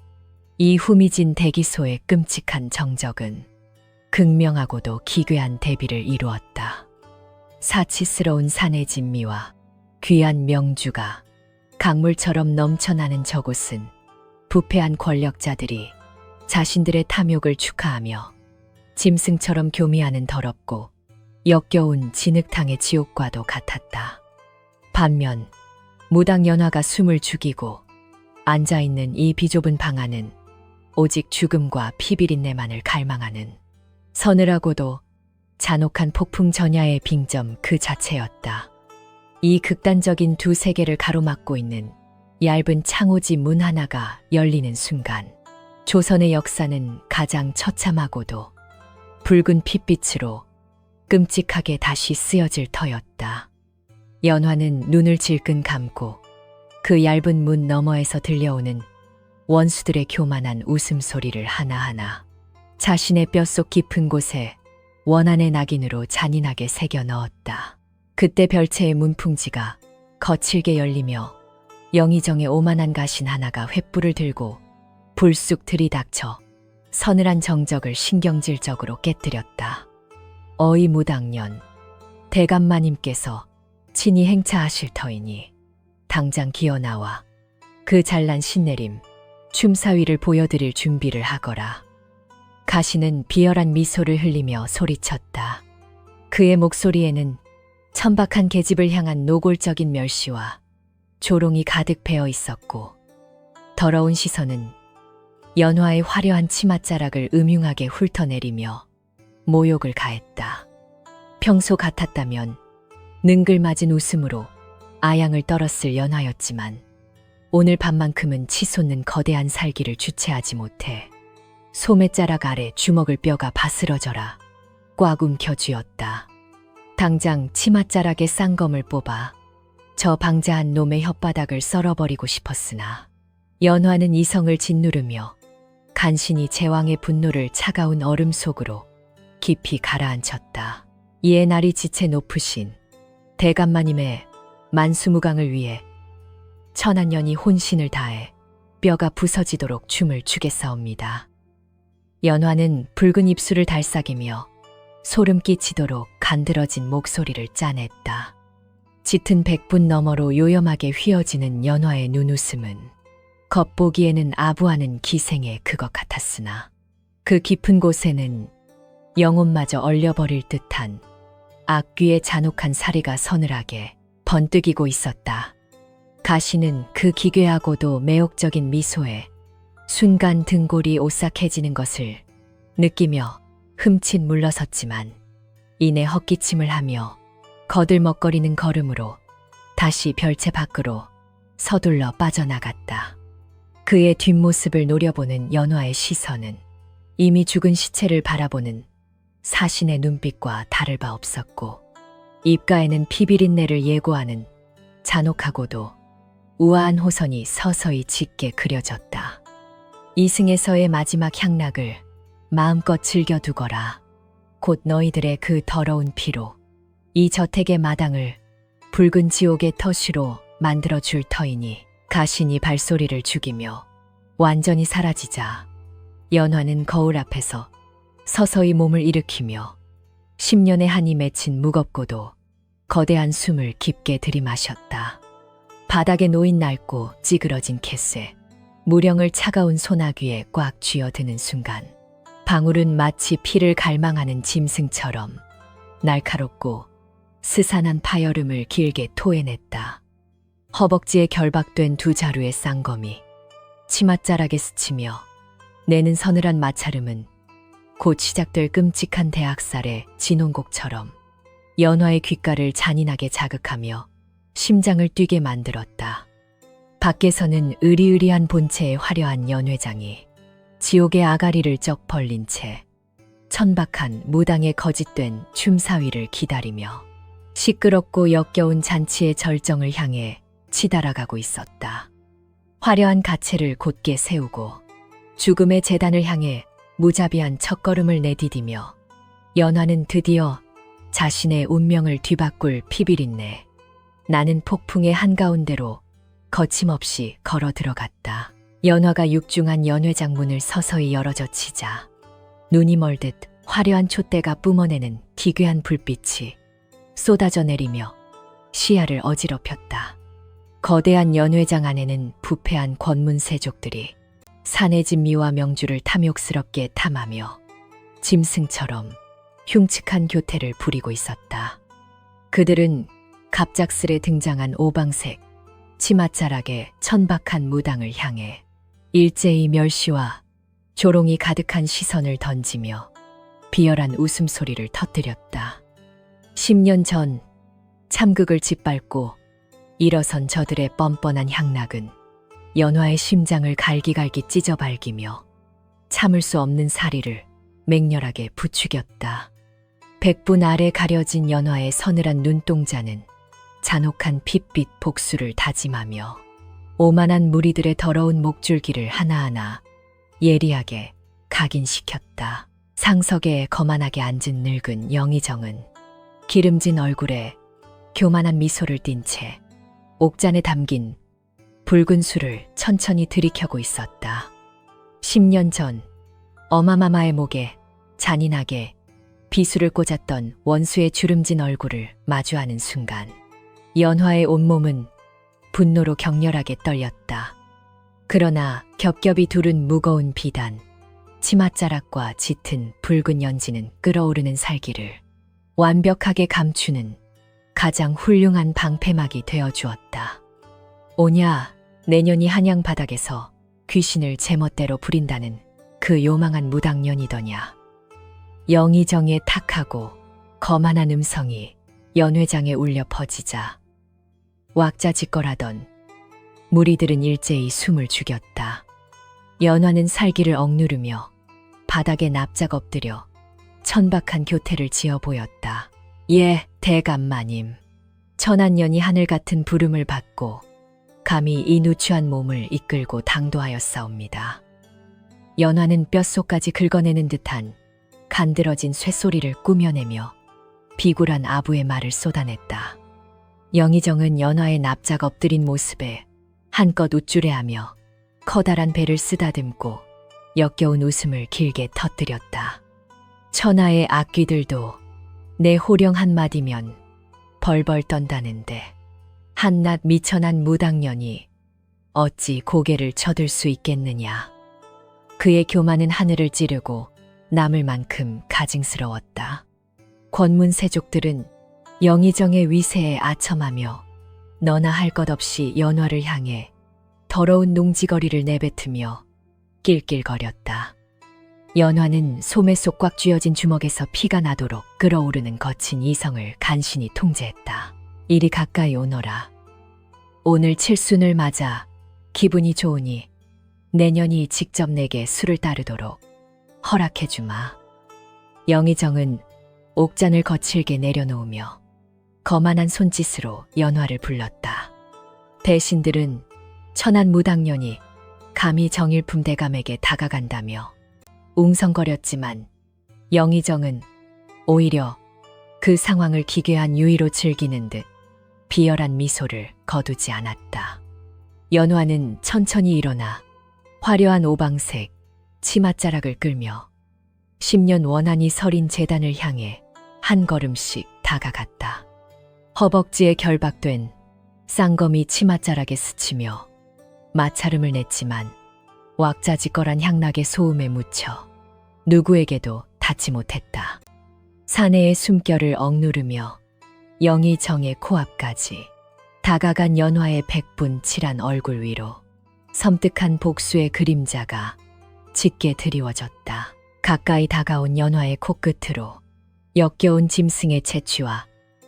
이 후미진 대기소의 끔찍한 정적은 극명하고도 기괴한 대비를 이루었다. 사치스러운 산의 진미와 귀한 명주가 강물처럼 넘쳐나는 저곳은 부패한 권력자들이 자신들의 탐욕을 축하하며 짐승처럼 교미하는 더럽고 역겨운 진흙탕의 지옥과도 같았다. 반면 무당 연화가 숨을 죽이고 앉아있는 이 비좁은 방 안은 오직 죽음과 피비린내만을 갈망하는 서늘하고도 잔혹한 폭풍 전야의 빙점 그 자체였다. 이 극단적인 두 세계를 가로막고 있는 얇은 창호지 문 하나가 열리는 순간 조선의 역사는 가장 처참하고도 붉은 핏빛으로 끔찍하게 다시 쓰여질 터였다. 연화는 눈을 질끈 감고 그 얇은 문 너머에서 들려오는 원수들의 교만한 웃음소리를 하나하나 자신의 뼛속 깊은 곳에 원한의 낙인으로 잔인하게 새겨 넣었다. 그때 별채의 문풍지가 거칠게 열리며 영의정의 오만한 가신 하나가 횃불을 들고 불쑥 들이닥쳐 서늘한 정적을 신경질적으로 깨뜨렸다. 어이 무당년, 대감마님께서 친히 행차하실 터이니 당장 기어나와 그 잘난 신내림, 춤사위를 보여드릴 준비를 하거라. 가시는 비열한 미소를 흘리며 소리쳤다. 그의 목소리에는 천박한 계집을 향한 노골적인 멸시와 조롱이 가득 배어 있었고 더러운 시선은 연화의 화려한 치맛자락을 음흉하게 훑어내리며 모욕을 가했다. 평소 같았다면 능글맞은 웃음으로 아양을 떨었을 연화였지만 오늘 밤만큼은 치솟는 거대한 살기를 주체하지 못해 소매자락 아래 주먹을 뼈가 바스러져라 꽉 움켜쥐었다. 당장 치맛자락에 쌍검을 뽑아 저 방자한 놈의 혓바닥을 썰어버리고 싶었으나 연화는 이성을 짓누르며 간신히 제왕의 분노를 차가운 얼음 속으로 깊이 가라앉혔다. 이에 날이 지체 높으신 대감마님의 만수무강을 위해 천한년이 혼신을 다해 뼈가 부서지도록 춤을 추겠사옵니다. 연화는 붉은 입술을 달싹이며 소름 끼치도록 간드러진 목소리를 짜냈다. 짙은 백분 너머로 요염하게 휘어지는 연화의 눈웃음은 겉보기에는 아부하는 기생의 그것 같았으나 그 깊은 곳에는 영혼마저 얼려버릴 듯한 악귀의 잔혹한 사리가 서늘하게 번뜩이고 있었다. 가시는 그 기괴하고도 매혹적인 미소에 순간 등골이 오싹해지는 것을 느끼며 흠칫 물러섰지만 이내 헛기침을 하며 거들먹거리는 걸음으로 다시 별채 밖으로 서둘러 빠져나갔다. 그의 뒷모습을 노려보는 연화의 시선은 이미 죽은 시체를 바라보는 사신의 눈빛과 다를 바 없었고 입가에는 피비린내를 예고하는 잔혹하고도 우아한 호선이 서서히 짙게 그려졌다. 이승에서의 마지막 향락을 마음껏 즐겨두거라. 곧 너희들의 그 더러운 피로 이 저택의 마당을 붉은 지옥의 터시로 만들어줄 터이니 가신이 발소리를 죽이며 완전히 사라지자 연화는 거울 앞에서 서서히 몸을 일으키며 10년의 한이 맺힌 무겁고도 거대한 숨을 깊게 들이마셨다. 바닥에 놓인 낡고 찌그러진 캣쇠, 무령을 차가운 소나귀에 꽉 쥐어드는 순간 방울은 마치 피를 갈망하는 짐승처럼 날카롭고 스산한 파열음을 길게 토해냈다. 허벅지에 결박된 두 자루의 쌍검이 치맛자락에 스치며 내는 서늘한 마찰음은 곧 시작될 끔찍한 대학살의 진홍곡처럼 연화의 귓가를 잔인하게 자극하며 심장을 뛰게 만들었다. 밖에서는 으리으리한 본체의 화려한 연회장이 지옥의 아가리를 쩍 벌린 채 천박한 무당의 거짓된 춤사위를 기다리며 시끄럽고 역겨운 잔치의 절정을 향해 치달아가고 있었다. 화려한 가채를 곧게 세우고 죽음의 재단을 향해 무자비한 첫걸음을 내디디며 연화는 드디어 자신의 운명을 뒤바꿀 피비린내 나는 폭풍의 한가운데로 거침없이 걸어 들어갔다. 연화가 육중한 연회장 문을 서서히 열어젖히자 눈이 멀듯 화려한 촛대가 뿜어내는 기괴한 불빛이 쏟아져 내리며 시야를 어지럽혔다. 거대한 연회장 안에는 부패한 권문세족들이 사내 진미와 명주를 탐욕스럽게 탐하며 짐승처럼 흉측한 교태를 부리고 있었다. 그들은 갑작스레 등장한 오방색 치맛자락의 천박한 무당을 향해 일제히 멸시와 조롱이 가득한 시선을 던지며 비열한 웃음소리를 터뜨렸다. 10년 전 참극을 짓밟고 일어선 저들의 뻔뻔한 향락은 연화의 심장을 갈기갈기 찢어발기며 참을 수 없는 사리를 맹렬하게 부추겼다. 백분 아래 가려진 연화의 서늘한 눈동자는 잔혹한 핏빛 복수를 다짐하며 오만한 무리들의 더러운 목줄기를 하나하나 예리하게 각인시켰다. 상석에 거만하게 앉은 늙은 영의정은 기름진 얼굴에 교만한 미소를 띤 채 옥잔에 담긴 붉은 술을 천천히 들이켜고 있었다. 10년 전 어마마마의 목에 잔인하게 비수를 꽂았던 원수의 주름진 얼굴을 마주하는 순간 연화의 온몸은 분노로 격렬하게 떨렸다. 그러나 겹겹이 두른 무거운 비단, 치맛자락과 짙은 붉은 연지는 끓어오르는 살기를 완벽하게 감추는 가장 훌륭한 방패막이 되어 주었다. 오냐, 내년이 한양 바닥에서 귀신을 제멋대로 부린다는 그 요망한 무당년이더냐. 영의정의 탁하고 거만한 음성이 연회장에 울려 퍼지자 왁자지껄하던 무리들은 일제히 숨을 죽였다. 연화는 살기를 억누르며 바닥에 납작 엎드려 천박한 교태를 지어 보였다. 예, 대감마님. 천한년이 하늘 같은 부름을 받고 감히 이 누추한 몸을 이끌고 당도하였사옵니다. 연화는 뼛속까지 긁어내는 듯한 간드러진 쇳소리를 꾸며내며 비굴한 아부의 말을 쏟아냈다. 영의정은 연화의 납작 엎드린 모습에 한껏 우쭐해하며 커다란 배를 쓰다듬고 역겨운 웃음을 길게 터뜨렸다. 천하의 악귀들도 내 호령 한마디면 벌벌 떤다는데 한낱 미천한 무당년이 어찌 고개를 쳐들 수 있겠느냐. 그의 교만은 하늘을 찌르고 남을 만큼 가증스러웠다. 권문세족들은 영의정의 위세에 아첨하며 너나 할 것 없이 연화를 향해 더러운 농지거리를 내뱉으며 낄낄거렸다. 연화는 소매 속 꽉 쥐어진 주먹에서 피가 나도록 끓어오르는 거친 이성을 간신히 통제했다. 이리 가까이 오너라. 오늘 칠순을 맞아 기분이 좋으니 내년이 직접 내게 술을 따르도록 허락해주마. 영의정은 옥잔을 거칠게 내려놓으며 거만한 손짓으로 연화를 불렀다. 대신들은 천한 무당년이 감히 정일품 대감에게 다가간다며 웅성거렸지만 영의정은 오히려 그 상황을 기괴한 유의로 즐기는 듯 비열한 미소를 거두지 않았다. 연화는 천천히 일어나 화려한 오방색 치맛자락을 끌며 10년 원한이 서린 제단을 향해 한 걸음씩 다가갔다. 허벅지에 결박된 쌍검이 치맛자락에 스치며 마찰음을 냈지만 왁자지껄한 향락의 소음에 묻혀 누구에게도 닿지 못했다. 사내의 숨결을 억누르며 영의정의 코앞까지 다가간 연화의 백분 칠한 얼굴 위로 섬뜩한 복수의 그림자가 짙게 드리워졌다. 가까이 다가온 연화의 코끝으로 역겨운 짐승의 채취와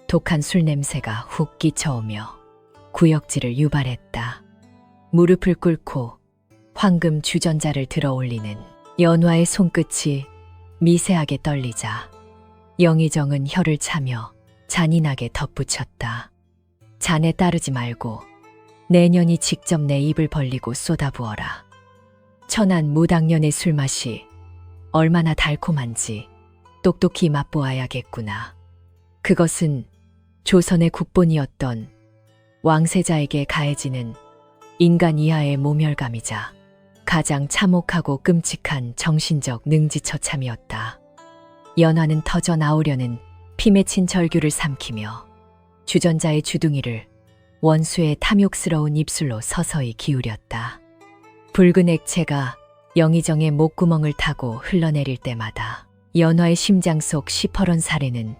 독한 술 냄새가 훅 끼쳐오며 구역질을 유발했다. 무릎을 꿇고 황금 주전자를 들어 올리는 연화의 손끝이 미세하게 떨리자 영의정은 혀를 차며 잔인하게 덧붙였다. 잔에 따르지 말고 내년이 직접 내 입을 벌리고 쏟아부어라. 천한 무당년의 술맛이 얼마나 달콤한지 똑똑히 맛보아야겠구나. 그것은 조선의 국본이었던 왕세자에게 가해지는 인간 이하의 모멸감이자 가장 참혹하고 끔찍한 정신적 능지처참이었다. 연화는 터져 나오려는 피 맺힌 절규를 삼키며 주전자의 주둥이를 원수의 탐욕스러운 입술로 서서히 기울였다. 붉은 액체가 영의정의 목구멍을 타고 흘러내릴 때마다 연화의 심장 속 시퍼런 사례는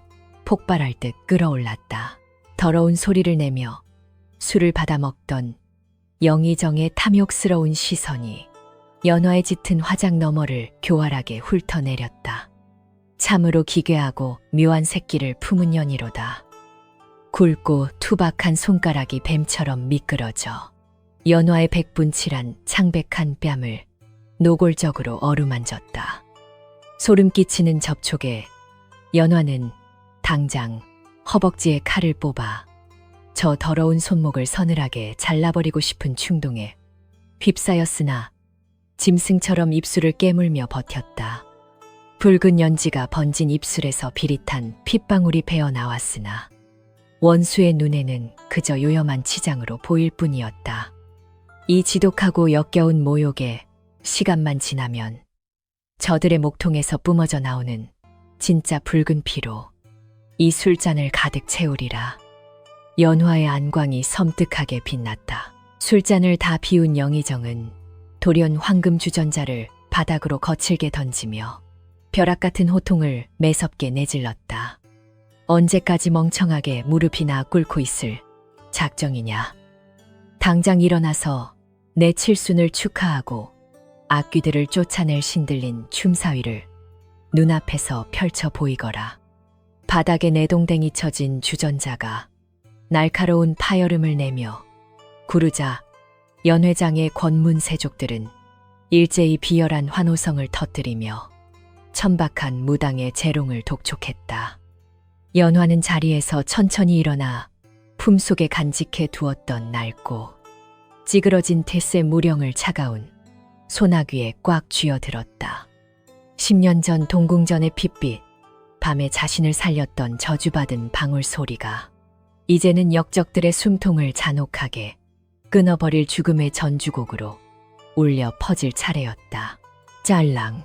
폭발할 듯 끓어올랐다. 더러운 소리를 내며 술을 받아먹던 영의정의 탐욕스러운 시선이 연화의 짙은 화장 너머를 교활하게 훑어내렸다. 참으로 기괴하고 묘한 새끼를 품은 년이로다. 굵고 투박한 손가락이 뱀처럼 미끄러져 연화의 백분칠한 창백한 뺨을 노골적으로 어루만졌다. 소름 끼치는 접촉에 연화는 당장 허벅지에 칼을 뽑아 저 더러운 손목을 서늘하게 잘라버리고 싶은 충동에 휩싸였으나 짐승처럼 입술을 깨물며 버텼다. 붉은 연지가 번진 입술에서 비릿한 핏방울이 배어 나왔으나 원수의 눈에는 그저 요염한 치장으로 보일 뿐이었다. 이 지독하고 역겨운 모욕에 시간만 지나면 저들의 목통에서 뿜어져 나오는 진짜 붉은 피로 이 술잔을 가득 채우리라. 연화의 안광이 섬뜩하게 빛났다. 술잔을 다 비운 영의정은 돌연 황금 주전자를 바닥으로 거칠게 던지며 벼락 같은 호통을 매섭게 내질렀다. 언제까지 멍청하게 무릎이나 꿇고 있을 작정이냐. 당장 일어나서 내 칠순을 축하하고 악귀들을 쫓아낼 신들린 춤사위를 눈앞에서 펼쳐 보이거라. 바닥에 내동댕이 쳐진 주전자가 날카로운 파열음을 내며 구르자 연회장의 권문 세족들은 일제히 비열한 환호성을 터뜨리며 천박한 무당의 재롱을 독촉했다. 연화는 자리에서 천천히 일어나 품속에 간직해 두었던 낡고 찌그러진 태세 무령을 차가운 소나귀에 꽉 쥐어들었다. 10년 전 동궁전의 핏빛, 밤에 자신을 살렸던 저주받은 방울 소리가 이제는 역적들의 숨통을 잔혹하게 끊어버릴 죽음의 전주곡으로 울려 퍼질 차례였다. 짤랑.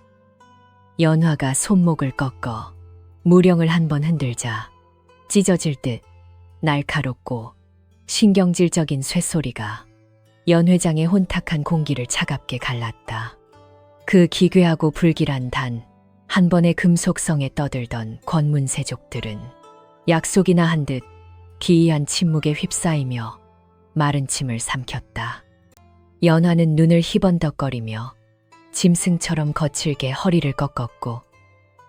연화가 손목을 꺾어 무령을 한번 흔들자 찢어질 듯 날카롭고 신경질적인 쇠소리가 연회장의 혼탁한 공기를 차갑게 갈랐다. 그 기괴하고 불길한 단 한 번의 금속성에 떠들던 권문세족들은 약속이나 한 듯 기이한 침묵에 휩싸이며 마른 침을 삼켰다. 연화는 눈을 희번덕거리며 짐승처럼 거칠게 허리를 꺾었고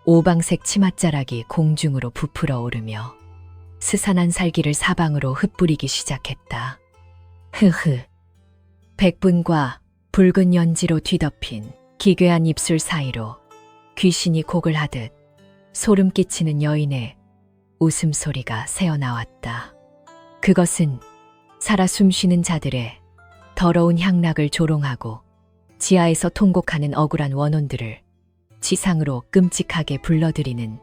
오방색 치맛자락이 공중으로 부풀어 오르며 스산한 살기를 사방으로 흩뿌리기 시작했다. 흐흐. 백분과 붉은 연지로 뒤덮인 기괴한 입술 사이로 귀신이 곡을 하듯 소름 끼치는 여인의 웃음소리가 새어나왔다. 그것은 살아 숨쉬는 자들의 더러운 향락을 조롱하고 지하에서 통곡하는 억울한 원혼들을 지상으로 끔찍하게 불러들이는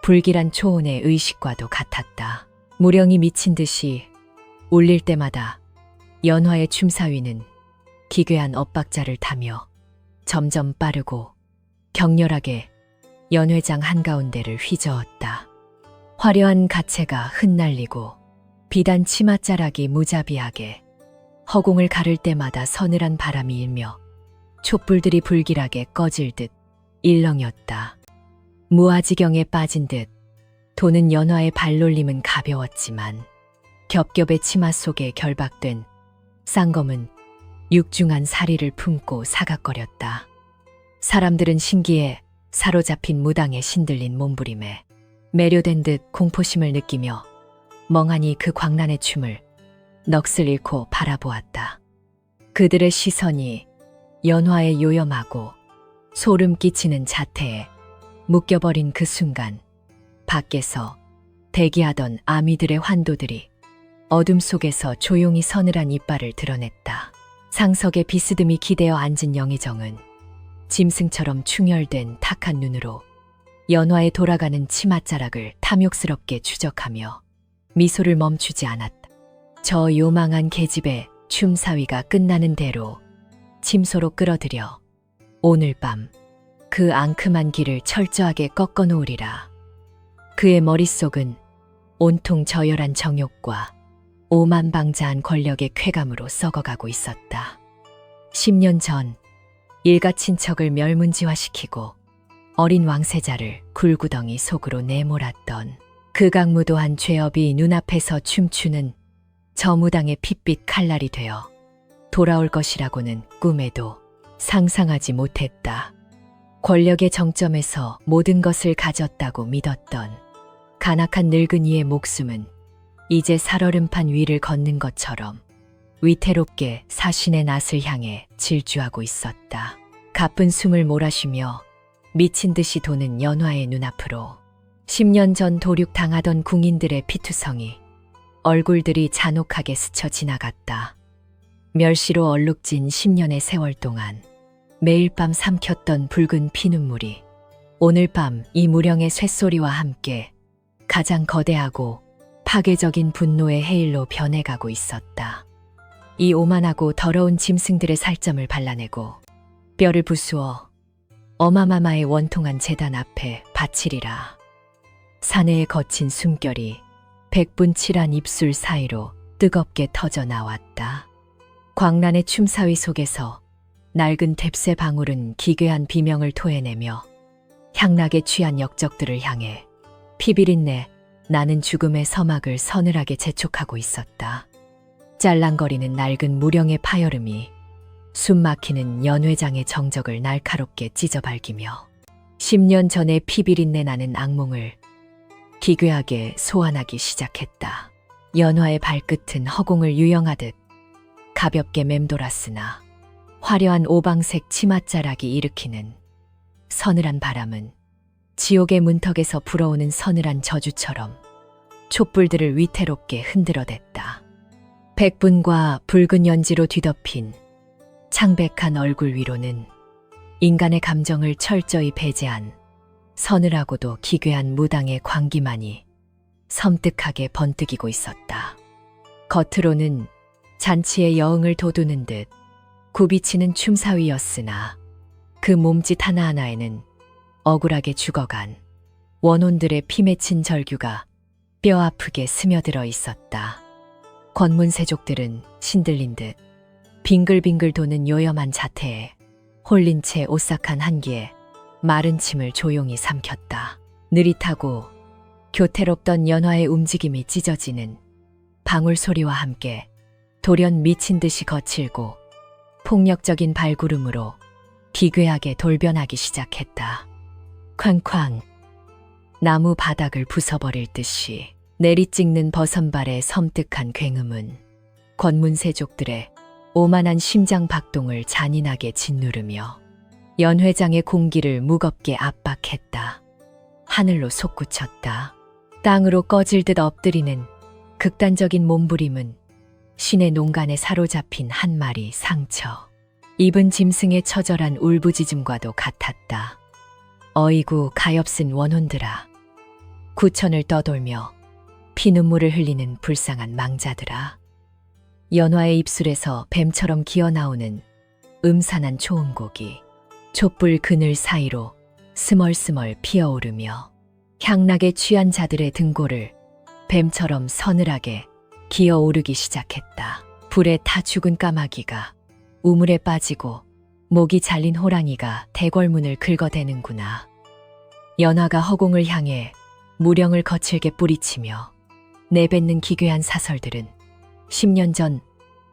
불길한 초혼의 의식과도 같았다. 무령이 미친 듯이 울릴 때마다 연화의 춤사위는 기괴한 엇박자를 타며 점점 빠르고 격렬하게 연회장 한가운데를 휘저었다. 화려한 가채가 흩날리고 비단 치맛자락이 무자비하게 허공을 가를 때마다 서늘한 바람이 일며 촛불들이 불길하게 꺼질 듯 일렁였다. 무아지경에 빠진 듯 도는 연화의 발놀림은 가벼웠지만 겹겹의 치마 속에 결박된 쌍검은 육중한 사리를 품고 사각거렸다. 사람들은 신기에 사로잡힌 무당에 신들린 몸부림에 매료된 듯 공포심을 느끼며 멍하니 그 광란의 춤을 넋을 잃고 바라보았다. 그들의 시선이 연화의 요염하고 소름 끼치는 자태에 묶여버린 그 순간 밖에서 대기하던 아미들의 환도들이 어둠 속에서 조용히 서늘한 이빨을 드러냈다. 상석에 비스듬히 기대어 앉은 영의정은 짐승처럼 충혈된 탁한 눈으로 연화의 돌아가는 치맛자락을 탐욕스럽게 추적하며 미소를 멈추지 않았다. 저 요망한 계집의 춤사위가 끝나는 대로 침소로 끌어들여 오늘 밤 그 앙큼한 길을 철저하게 꺾어 놓으리라. 그의 머릿속은 온통 저열한 정욕과 오만방자한 권력의 쾌감으로 썩어가고 있었다. 10년 전 일가 친척을 멸문지화시키고 어린 왕세자를 굴구덩이 속으로 내몰았던 그 강무도한 죄업이 눈앞에서 춤추는 저 무당의 핏빛 칼날이 되어 돌아올 것이라고는 꿈에도 상상하지 못했다. 권력의 정점에서 모든 것을 가졌다고 믿었던 간악한 늙은이의 목숨은 이제 살얼음판 위를 걷는 것처럼 위태롭게 사신의 낯을 향해 질주하고 있었다. 가쁜 숨을 몰아쉬며 미친 듯이 도는 연화의 눈앞으로 10년 전 도륙당하던 궁인들의 피투성이 얼굴들이 잔혹하게 스쳐 지나갔다. 멸시로 얼룩진 10년의 세월 동안 매일 밤 삼켰던 붉은 피눈물이 오늘 밤 이 무령의 쇳소리와 함께 가장 거대하고 파괴적인 분노의 해일로 변해가고 있었다. 이 오만하고 더러운 짐승들의 살점을 발라내고 뼈를 부수어 어마마마의 원통한 제단 앞에 바치리라. 사내의 거친 숨결이 백분칠한 입술 사이로 뜨겁게 터져 나왔다. 광란의 춤사위 속에서 낡은 뎁새 방울은 기괴한 비명을 토해내며 향락에 취한 역적들을 향해 피비린내 나는 죽음의 서막을 서늘하게 재촉하고 있었다. 짤랑거리는 낡은 무령의 파여름이 숨막히는 연회장의 정적을 날카롭게 찢어발기며 10년 전에 피비린내 나는 악몽을 기괴하게 소환하기 시작했다. 연화의 발끝은 허공을 유영하듯 가볍게 맴돌았으나 화려한 오방색 치맛자락이 일으키는 서늘한 바람은 지옥의 문턱에서 불어오는 서늘한 저주처럼 촛불들을 위태롭게 흔들어댔다. 백분과 붉은 연지로 뒤덮인 창백한 얼굴 위로는 인간의 감정을 철저히 배제한 서늘하고도 기괴한 무당의 광기만이 섬뜩하게 번뜩이고 있었다. 겉으로는 잔치의 여흥을 돋우는 듯 굽이치는 춤사위였으나 그 몸짓 하나하나에는 억울하게 죽어간 원혼들의 피 맺힌 절규가 뼈아프게 스며들어 있었다. 권문세족들은 신들린 듯 빙글빙글 도는 요염한 자태에 홀린 채 오싹한 한기에 마른 침을 조용히 삼켰다. 느릿하고 교태롭던 연화의 움직임이 찢어지는 방울 소리와 함께 돌연 미친 듯이 거칠고 폭력적인 발구름으로 기괴하게 돌변하기 시작했다. 쾅쾅 나무 바닥을 부숴버릴 듯이 내리찍는 버선발의 섬뜩한 굉음은 권문세족들의 오만한 심장 박동을 잔인하게 짓누르며 연회장의 공기를 무겁게 압박했다. 하늘로 솟구쳤다. 땅으로 꺼질 듯 엎드리는 극단적인 몸부림은 신의 농간에 사로잡힌 한 마리 상처. 입은 짐승의 처절한 울부짖음과도 같았다. 어이구 가엾은 원혼들아. 구천을 떠돌며 피눈물을 흘리는 불쌍한 망자들아. 연화의 입술에서 뱀처럼 기어나오는 음산한 초음곡이 촛불 그늘 사이로 스멀스멀 피어오르며 향락에 취한 자들의 등골을 뱀처럼 서늘하게 기어오르기 시작했다. 불에 타 죽은 까마귀가 우물에 빠지고 목이 잘린 호랑이가 대궐문을 긁어대는구나. 연화가 허공을 향해 무령을 거칠게 뿌리치며 내뱉는 기괴한 사설들은 10년 전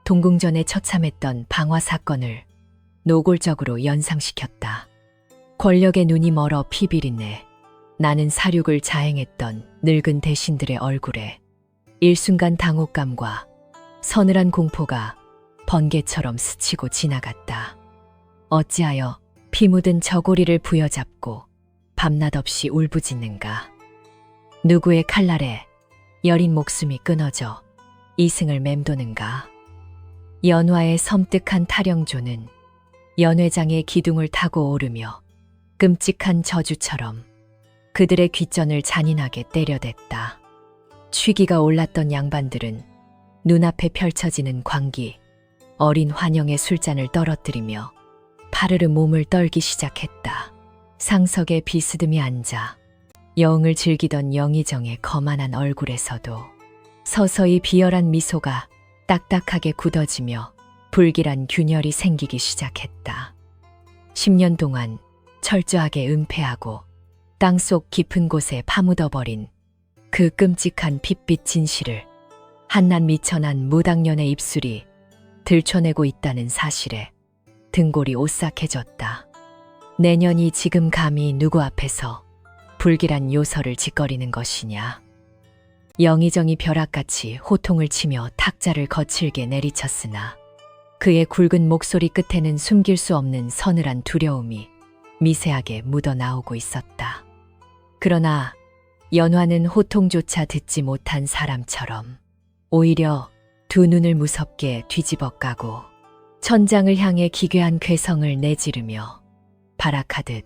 동궁전에 처참했던 방화 사건을 노골적으로 연상시켰다. 권력의 눈이 멀어 피비린내 나는 사륙을 자행했던 늙은 대신들의 얼굴에 일순간 당혹감과 서늘한 공포가 번개처럼 스치고 지나갔다. 어찌하여 피 묻은 저고리를 부여잡고 밤낮 없이 울부짖는가. 누구의 칼날에 여린 목숨이 끊어져 이승을 맴도는가. 연화의 섬뜩한 타령조는 연회장의 기둥을 타고 오르며 끔찍한 저주처럼 그들의 귓전을 잔인하게 때려댔다. 취기가 올랐던 양반들은 눈앞에 펼쳐지는 광기, 어린 환영의 술잔을 떨어뜨리며 파르르 몸을 떨기 시작했다. 상석에 비스듬히 앉아 여흥을 즐기던 영의정의 거만한 얼굴에서도 서서히 비열한 미소가 딱딱하게 굳어지며 불길한 균열이 생기기 시작했다. 10년 동안 철저하게 은폐하고 땅속 깊은 곳에 파묻어버린 그 끔찍한 핏빛 진실을 한낱 미천한 무당년의 입술이 들춰내고 있다는 사실에 등골이 오싹해졌다. 내년이 지금 감히 누구 앞에서 불길한 요설을 짓거리는 것이냐. 영의정이 벼락같이 호통을 치며 탁자를 거칠게 내리쳤으나 그의 굵은 목소리 끝에는 숨길 수 없는 서늘한 두려움이 미세하게 묻어나오고 있었다. 그러나 연화는 호통조차 듣지 못한 사람처럼 오히려 두 눈을 무섭게 뒤집어 까고 천장을 향해 기괴한 괴성을 내지르며 발악하듯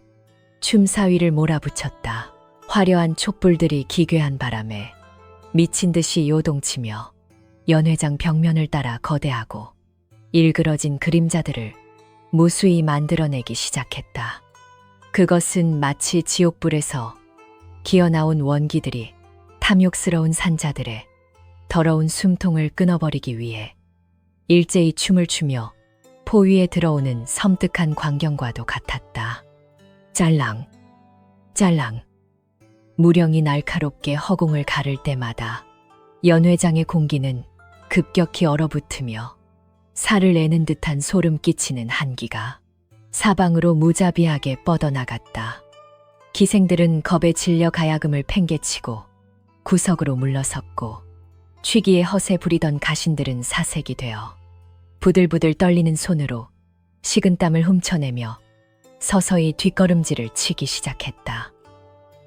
춤사위를 몰아붙였다. 화려한 촛불들이 기괴한 바람에 미친 듯이 요동치며 연회장 벽면을 따라 거대하고 일그러진 그림자들을 무수히 만들어내기 시작했다. 그것은 마치 지옥불에서 기어나온 원기들이 탐욕스러운 산자들의 더러운 숨통을 끊어버리기 위해 일제히 춤을 추며 포위에 들어오는 섬뜩한 광경과도 같았다. 짤랑, 짤랑. 무령이 날카롭게 허공을 가를 때마다 연회장의 공기는 급격히 얼어붙으며 살을 내는 듯한 소름 끼치는 한기가 사방으로 무자비하게 뻗어나갔다. 기생들은 겁에 질려 가야금을 팽개치고 구석으로 물러섰고 취기에 허세 부리던 가신들은 사색이 되어 부들부들 떨리는 손으로 식은땀을 훔쳐내며 서서히 뒷걸음질을 치기 시작했다.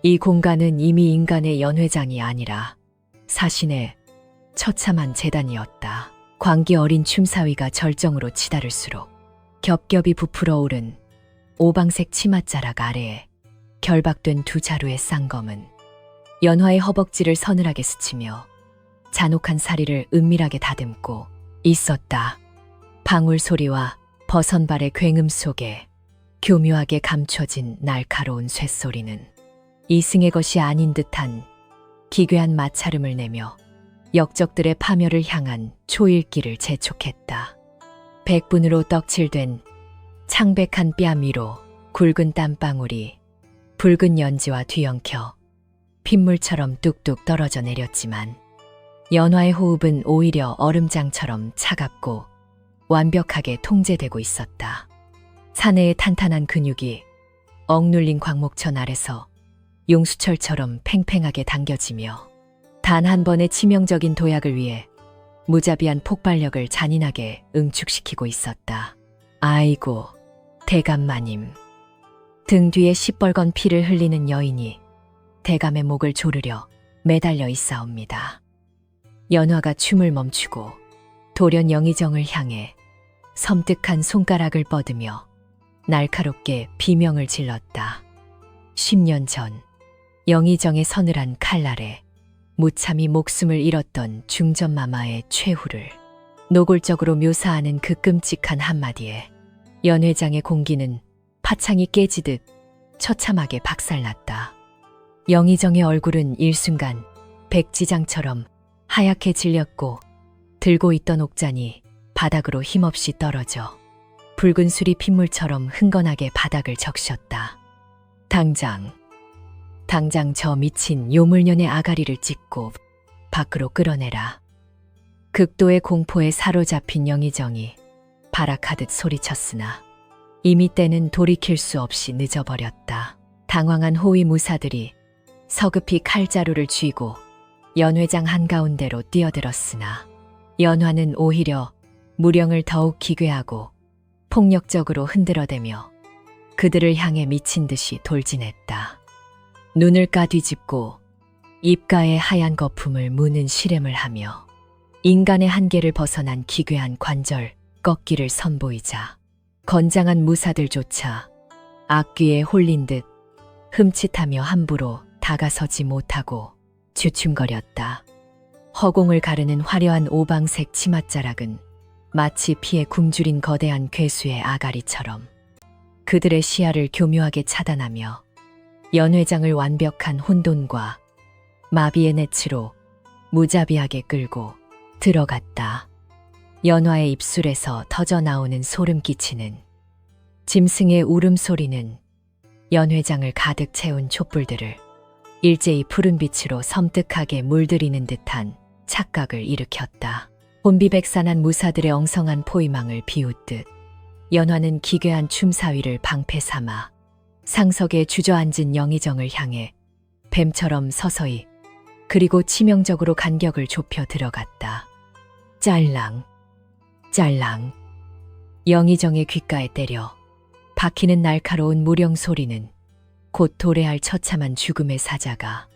이 공간은 이미 인간의 연회장이 아니라 사신의 처참한 재단이었다. 광기 어린 춤사위가 절정으로 치달을수록 겹겹이 부풀어 오른 오방색 치맛자락 아래에 결박된 두 자루의 쌍검은 연화의 허벅지를 서늘하게 스치며 잔혹한 사리를 은밀하게 다듬고 있었다. 방울 소리와 버선발의 굉음 속에 교묘하게 감춰진 날카로운 쇳소리는 이승의 것이 아닌 듯한 기괴한 마찰음을 내며 역적들의 파멸을 향한 초일기를 재촉했다. 백분으로 떡칠된 창백한 뺨 위로 굵은 땀방울이 붉은 연지와 뒤엉켜 핏물처럼 뚝뚝 떨어져 내렸지만 연화의 호흡은 오히려 얼음장처럼 차갑고 완벽하게 통제되고 있었다. 사내의 탄탄한 근육이 억눌린 광목천 아래서 용수철처럼 팽팽하게 당겨지며 단 한 번의 치명적인 도약을 위해 무자비한 폭발력을 잔인하게 응축시키고 있었다. 아이고, 대감마님. 등 뒤에 시뻘건 피를 흘리는 여인이 대감의 목을 조르려 매달려 있사옵니다. 연화가 춤을 멈추고 돌연 영의정을 향해 섬뜩한 손가락을 뻗으며 날카롭게 비명을 질렀다. 10년 전 영의정의 서늘한 칼날에 무참히 목숨을 잃었던 중전마마의 최후를 노골적으로 묘사하는 그 끔찍한 한마디에 연회장의 공기는 파창이 깨지듯 처참하게 박살났다. 영의정의 얼굴은 일순간 백지장처럼 하얗게 질렸고 들고 있던 옥잔이 바닥으로 힘없이 떨어져 붉은 수리 핏물처럼 흥건하게 바닥을 적셨다. 당장 저 미친 요물년의 아가리를 찢고 밖으로 끌어내라. 극도의 공포에 사로잡힌 영의정이 발악하듯 소리쳤으나 이미 때는 돌이킬 수 없이 늦어버렸다. 당황한 호위 무사들이 서급히 칼자루를 쥐고 연회장 한가운데로 뛰어들었으나 연화는 오히려 무령을 더욱 기괴하고 폭력적으로 흔들어대며 그들을 향해 미친 듯이 돌진했다. 눈을 까뒤집고 입가에 하얀 거품을 무는 실ემ을 하며 인간의 한계를 벗어난 기괴한 관절 꺾기를 선보이자 건장한 무사들조차 악귀에 홀린 듯 흠칫하며 함부로 다가서지 못하고 주춤거렸다. 허공을 가르는 화려한 오방색 치맛자락은 마치 피에 굶주린 거대한 괴수의 아가리처럼 그들의 시야를 교묘하게 차단하며 연회장을 완벽한 혼돈과 마비의 넷치로 무자비하게 끌고 들어갔다. 연화의 입술에서 터져나오는 소름 끼치는 짐승의 울음소리는 연 회장을 가득 채운 촛불들을 일제히 푸른 빛으로 섬뜩하게 물들이는 듯한 착각을 일으켰다. 혼비백산한 무사들의 엉성한 포위망을 비웃듯 연화는 기괴한 춤사위를 방패 삼아 상석에 주저앉은 영의정을 향해 뱀처럼 서서히 그리고 치명적으로 간격을 좁혀 들어갔다. 짤랑, 짤랑. 영의정의 귓가에 때려 박히는 날카로운 무령 소리는 곧 도래할 처참한 죽음의 사자가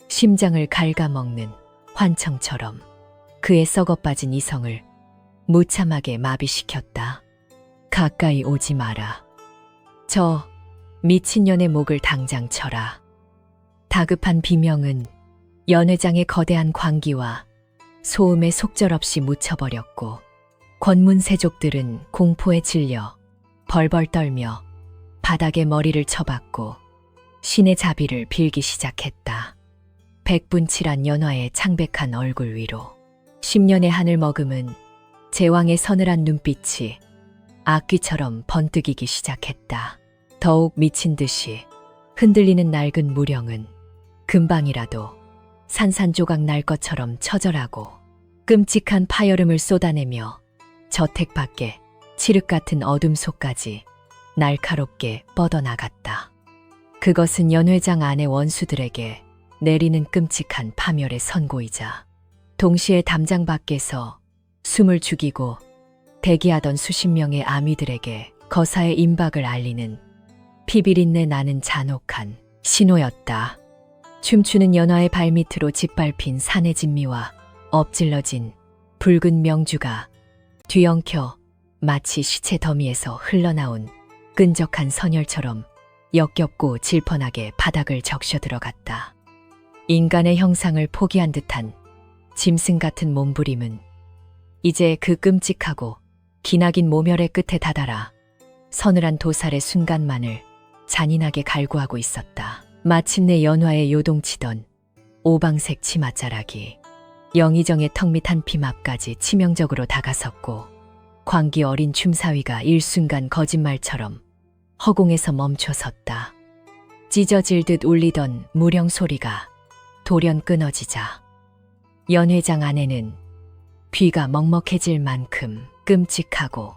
심장을 갉아먹는 환청처럼 그의 썩어빠진 이성을 무참하게 마비시켰다. 가까이 오지 마라. 저 미친년의 목을 당장 쳐라. 다급한 비명은 연회장의 거대한 광기와 소음에 속절없이 묻혀버렸고 권문세족들은 공포에 질려 벌벌 떨며 바닥에 머리를 쳐박고 신의 자비를 빌기 시작했다. 백분칠한 연화의 창백한 얼굴 위로 10년의 하늘 머금은 제왕의 서늘한 눈빛이 악귀처럼 번뜩이기 시작했다. 더욱 미친 듯이 흔들리는 낡은 무령은 금방이라도 산산조각 날 것처럼 처절하고 끔찍한 파열음을 쏟아내며 저택 밖에 칠흑 같은 어둠 속까지 날카롭게 뻗어나갔다. 그것은 연회장 안의 원수들에게 내리는 끔찍한 파멸의 선고이자 동시에 담장 밖에서 숨을 죽이고 대기하던 수십 명의 아미들에게 거사의 임박을 알리는 피비린내 나는 잔혹한 신호였다. 춤추는 연화의 발밑으로 짓밟힌 산의 진미와 엎질러진 붉은 명주가 뒤엉켜 마치 시체 더미에서 흘러나온 끈적한 선혈처럼 역겹고 질펀하게 바닥을 적셔 들어갔다. 인간의 형상을 포기한 듯한 짐승 같은 몸부림은 이제 그 끔찍하고 기나긴 모멸의 끝에 다다라 서늘한 도살의 순간만을 잔인하게 갈구하고 있었다. 마침내 연화에 요동치던 오방색 치맛자락이 영의정의 턱 밑 한 핌 앞까지 치명적으로 다가섰고 광기 어린 춤사위가 일순간 거짓말처럼 허공에서 멈춰 섰다. 찢어질 듯 울리던 무령 소리가 돌연 끊어지자 연회장 안에는 귀가 먹먹해질 만큼 끔찍하고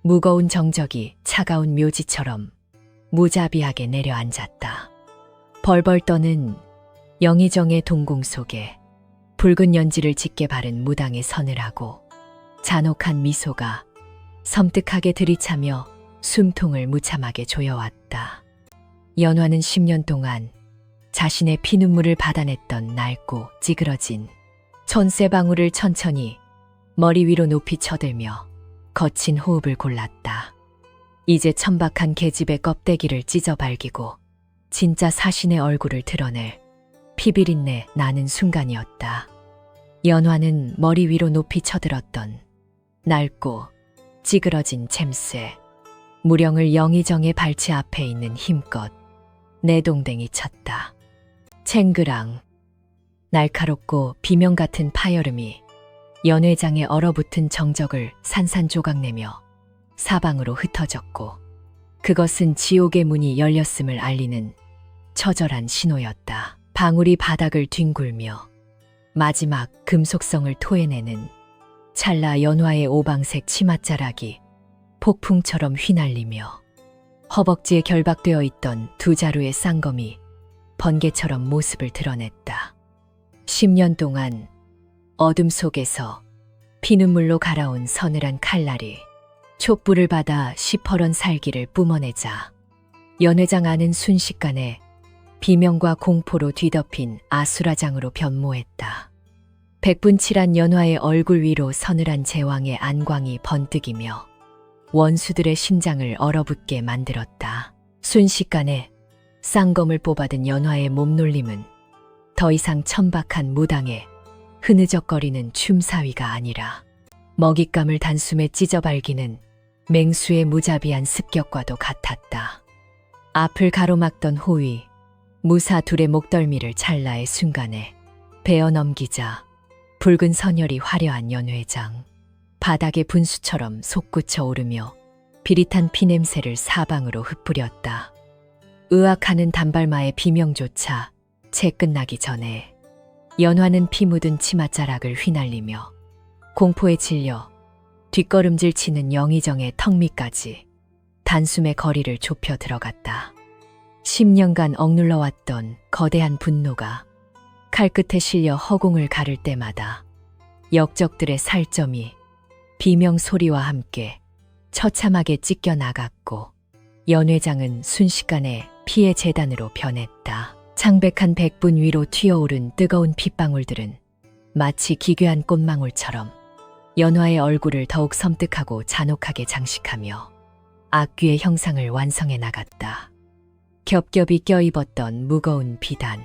무거운 정적이 차가운 묘지처럼 무자비하게 내려앉았다. 벌벌 떠는 영의정의 동공 속에 붉은 연지를 짙게 바른 무당의 서늘하고 잔혹한 미소가 섬뜩하게 들이차며 숨통을 무참하게 조여왔다. 연화는 10년 동안 자신의 피눈물을 받아냈던 낡고 찌그러진 촌쇠방울을 천천히 머리 위로 높이 쳐들며 거친 호흡을 골랐다. 이제 천박한 계집의 껍데기를 찢어 발기고 진짜 사신의 얼굴을 드러낼 피비린내 나는 순간이었다. 연화는 머리 위로 높이 쳐들었던 낡고 찌그러진 잼새 무령을 영의정의 발치 앞에 있는 힘껏 내동댕이 쳤다. 챙그랑 날카롭고 비명 같은 파열음이 연회장에 얼어붙은 정적을 산산조각내며 사방으로 흩어졌고 그것은 지옥의 문이 열렸음을 알리는 처절한 신호였다. 방울이 바닥을 뒹굴며 마지막 금속성을 토해내는 찰나 연화의 오방색 치맛자락이 폭풍처럼 휘날리며 허벅지에 결박되어 있던 두 자루의 쌍검이 번개처럼 모습을 드러냈다. 10년 동안 어둠 속에서 피눈물로 갈아온 서늘한 칼날이 촛불을 받아 시퍼런 살기를 뿜어내자 연회장 안은 순식간에 비명과 공포로 뒤덮인 아수라장으로 변모했다. 백분칠한 연화의 얼굴 위로 서늘한 제왕의 안광이 번뜩이며 원수들의 심장을 얼어붙게 만들었다. 순식간에 쌍검을 뽑아든 연화의 몸놀림은 더 이상 천박한 무당의 흐느적거리는 춤사위가 아니라 먹잇감을 단숨에 찢어발기는 맹수의 무자비한 습격과도 같았다. 앞을 가로막던 호위, 무사 둘의 목덜미를 찰나의 순간에 베어 넘기자 붉은 선혈이 화려한 연회장, 바닥에 분수처럼 솟구쳐 오르며 비릿한 피냄새를 사방으로 흩뿌렸다. 의악하는 단발마의 비명조차 채 끝나기 전에 연화는 피 묻은 치맛자락을 휘날리며 공포에 질려 뒷걸음질 치는 영의정의 턱 밑까지 단숨에 거리를 좁혀 들어갔다. 10년간 억눌러왔던 거대한 분노가 칼끝에 실려 허공을 가를 때마다 역적들의 살점이 비명 소리와 함께 처참하게 찢겨 나갔고 연 회장은 순식간에 피의 재단으로 변했다. 창백한 백분 위로 튀어오른 뜨거운 핏방울들은 마치 기괴한 꽃망울처럼 연화의 얼굴을 더욱 섬뜩하고 잔혹하게 장식하며 악귀의 형상을 완성해 나갔다. 겹겹이 껴입었던 무거운 비단,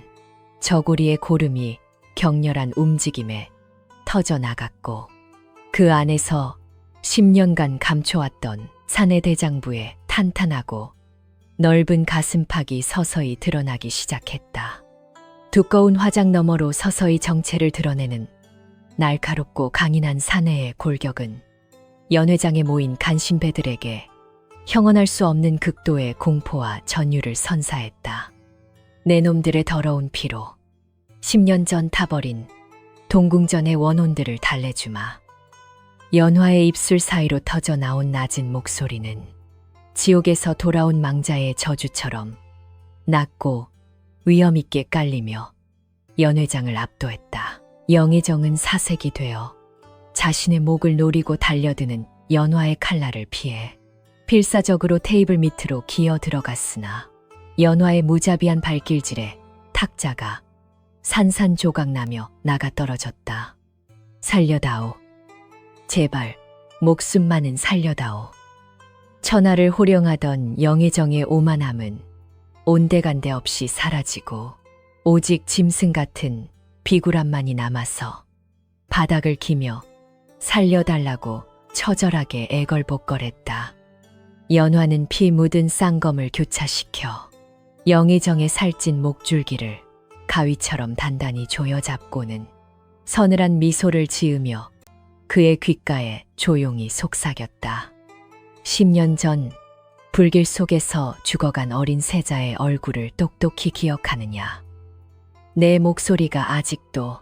저고리의 고름이 격렬한 움직임에 터져 나갔고 그 안에서 10년간 감춰왔던 사내 대장부의 탄탄하고 넓은 가슴팍이 서서히 드러나기 시작했다. 두꺼운 화장 너머로 서서히 정체를 드러내는 날카롭고 강인한 사내의 골격은 연 회장에 모인 간신배들에게 형언할 수 없는 극도의 공포와 전율을 선사했다. 내 놈들의 더러운 피로 10년 전 타버린 동궁전의 원혼들을 달래주마. 연화의 입술 사이로 터져 나온 낮은 목소리는 지옥에서 돌아온 망자의 저주처럼 낮고 위엄있게 깔리며 연 회장을 압도했다. 영의정은 사색이 되어 자신의 목을 노리고 달려드는 연화의 칼날을 피해 필사적으로 테이블 밑으로 기어 들어갔으나 연화의 무자비한 발길질에 탁자가 산산조각나며 나가 떨어졌다. 살려다오. 제발 목숨만은 살려다오. 천하를 호령하던 영의정의 오만함은 온데간데 없이 사라지고 오직 짐승 같은 비굴함만이 남아서 바닥을 기며 살려달라고 처절하게 애걸복걸했다. 연화는 피 묻은 쌍검을 교차시켜 영의정의 살찐 목줄기를 가위처럼 단단히 조여잡고는 서늘한 미소를 지으며 그의 귓가에 조용히 속삭였다. 10년 전 불길 속에서 죽어간 어린 세자의 얼굴을 똑똑히 기억하느냐. 내 목소리가 아직도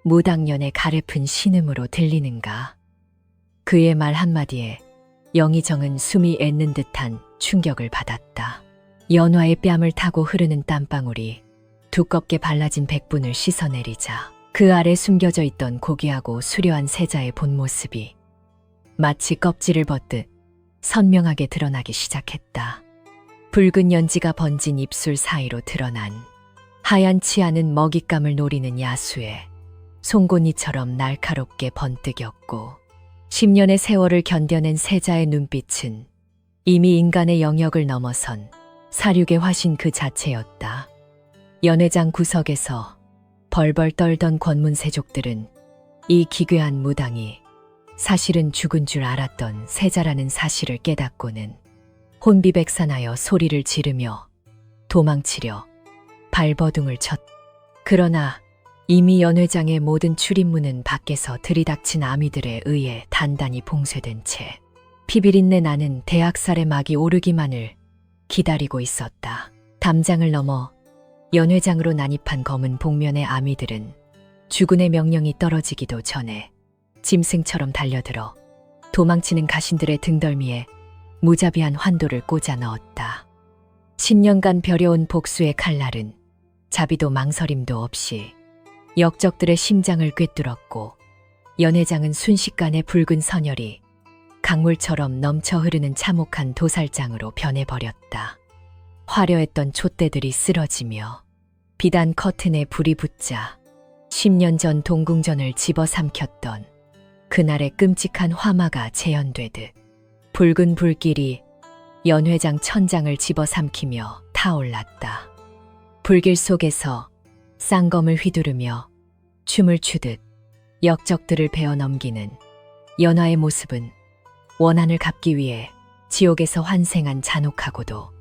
무당년의 가래픈 신음으로 들리는가. 그의 말 한마디에 영의정은 숨이 멎는 듯한 충격을 받았다. 연화의 뺨을 타고 흐르는 땀방울이 두껍게 발라진 백분을 씻어내리자 그 아래 숨겨져 있던 고귀하고 수려한 세자의 본 모습이 마치 껍질을 벗듯 선명하게 드러나기 시작했다. 붉은 연지가 번진 입술 사이로 드러난 하얀치 않은 먹잇감을 노리는 야수에 송곳니처럼 날카롭게 번뜩였고 10년의 세월을 견뎌낸 세자의 눈빛은 이미 인간의 영역을 넘어선 사륙의 화신 그 자체였다. 연회장 구석에서 벌벌 떨던 권문세족들은 이 기괴한 무당이 사실은 죽은 줄 알았던 세자라는 사실을 깨닫고는 혼비백산하여 소리를 지르며 도망치려 발버둥을 쳤다. 그러나 이미 연회장의 모든 출입문은 밖에서 들이닥친 아미들에 의해 단단히 봉쇄된 채 피비린내 나는 대학살의 막이 오르기만을 기다리고 있었다. 담장을 넘어 연회장으로 난입한 검은 복면의 아미들은 주군의 명령이 떨어지기도 전에 짐승처럼 달려들어 도망치는 가신들의 등덜미에 무자비한 환도를 꽂아 넣었다. 10년간 벼려온 복수의 칼날은 자비도 망설임도 없이 역적들의 심장을 꿰뚫었고 연회장은 순식간에 붉은 선혈이 강물처럼 넘쳐 흐르는 참혹한 도살장으로 변해버렸다. 화려했던 촛대들이 쓰러지며 비단 커튼에 불이 붙자 10년 전 동궁전을 집어삼켰던 그날의 끔찍한 화마가 재현되듯 붉은 불길이 연회장 천장을 집어삼키며 타올랐다. 불길 속에서 쌍검을 휘두르며 춤을 추듯 역적들을 베어 넘기는 연화의 모습은 원한을 갚기 위해 지옥에서 환생한 잔혹하고도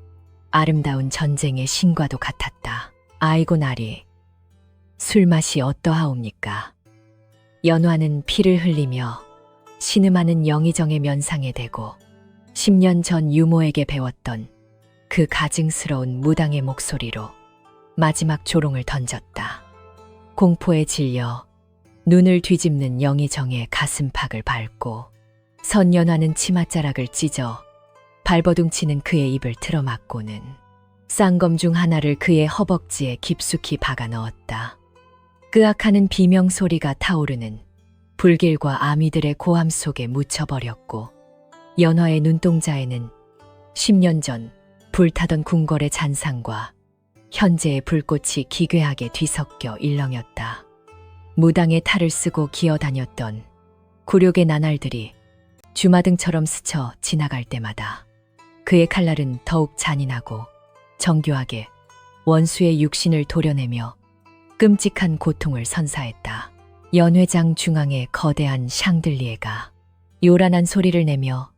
아름다운 전쟁의 신과도 같았다. 아이고 나리, 술맛이 어떠하옵니까? 연화는 피를 흘리며 신음하는 영의정의 면상에 대고 10년 전 유모에게 배웠던 그 가증스러운 무당의 목소리로 마지막 조롱을 던졌다. 공포에 질려 눈을 뒤집는 영의정의 가슴팍을 밟고 선연화는 치맛자락을 찢어 발버둥치는 그의 입을 틀어막고는 쌍검 중 하나를 그의 허벅지에 깊숙이 박아 넣었다. 끄악하는 비명 소리가 타오르는 불길과 아미들의 고함 속에 묻혀버렸고 연화의 눈동자에는 10년 전 불타던 궁궐의 잔상과 현재의 불꽃이 기괴하게 뒤섞여 일렁였다. 무당의 탈을 쓰고 기어다녔던 굴욕의 나날들이 주마등처럼 스쳐 지나갈 때마다 그의 칼날은 더욱 잔인하고 정교하게 원수의 육신을 도려내며 끔찍한 고통을 선사했다. 연회장 중앙의 거대한 샹들리에가 요란한 소리를 내며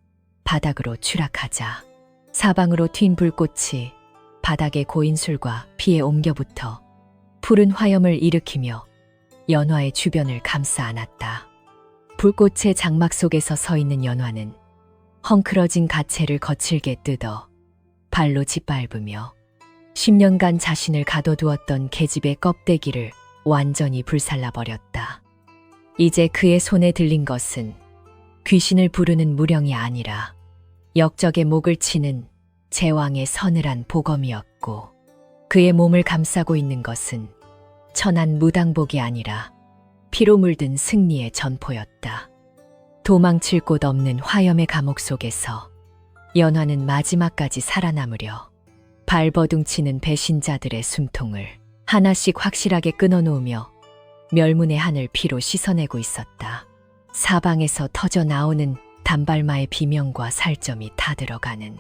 바닥으로 추락하자 사방으로 튄 불꽃이 바닥의 고인 술과 피에 옮겨붙어 푸른 화염을 일으키며 연화의 주변을 감싸 안았다. 불꽃의 장막 속에서 서 있는 연화는 헝클어진 가채를 거칠게 뜯어 발로 짓밟으며 10년간 자신을 가둬두었던 계집의 껍데기를 완전히 불살라버렸다. 이제 그의 손에 들린 것은 귀신을 부르는 무령이 아니라 역적의 목을 치는 제왕의 서늘한 보검이었고 그의 몸을 감싸고 있는 것은 천한 무당복이 아니라 피로 물든 승리의 전포였다. 도망칠 곳 없는 화염의 감옥 속에서 연화는 마지막까지 살아남으려 발버둥치는 배신자들의 숨통을 하나씩 확실하게 끊어놓으며 멸문의 하늘 피로 씻어내고 있었다. 사방에서 터져 나오는 단발마의 비명과 살점이 타들어가는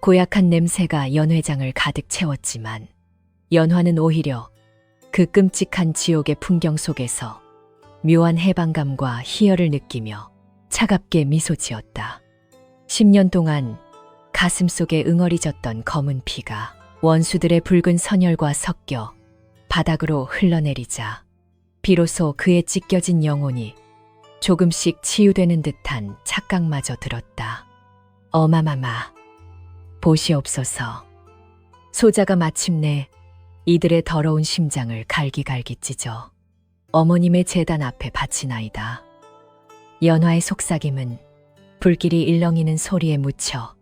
고약한 냄새가 연회장을 가득 채웠지만 연화는 오히려 그 끔찍한 지옥의 풍경 속에서 묘한 해방감과 희열을 느끼며 차갑게 미소 지었다. 10년 동안 가슴 속에 응어리졌던 검은 피가 원수들의 붉은 선혈과 섞여 바닥으로 흘러내리자 비로소 그의 찢겨진 영혼이 조금씩 치유되는 듯한 착각마저 들었다. 어마마마, 보시옵소서. 소자가 마침내 이들의 더러운 심장을 갈기갈기 찢어 어머님의 제단 앞에 바치나이다. 연화의 속삭임은 불길이 일렁이는 소리에 묻혀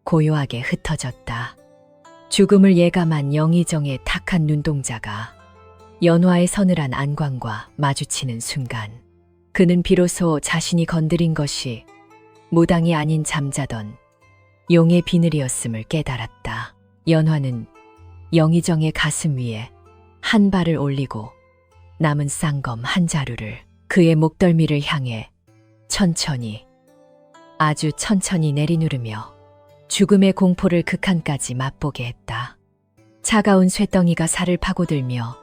고요하게 흩어졌다. 죽음을 예감한 영의정의 탁한 눈동자가 연화의 서늘한 안광과 마주치는 순간 그는 비로소 자신이 건드린 것이 무당이 아닌 잠자던 용의 비늘이었음을 깨달았다. 연화는 영의정의 가슴 위에 한 발을 올리고 남은 쌍검 한 자루를 그의 목덜미를 향해 천천히, 아주 천천히 내리누르며 죽음의 공포를 극한까지 맛보게 했다. 차가운 쇠덩이가 살을 파고들며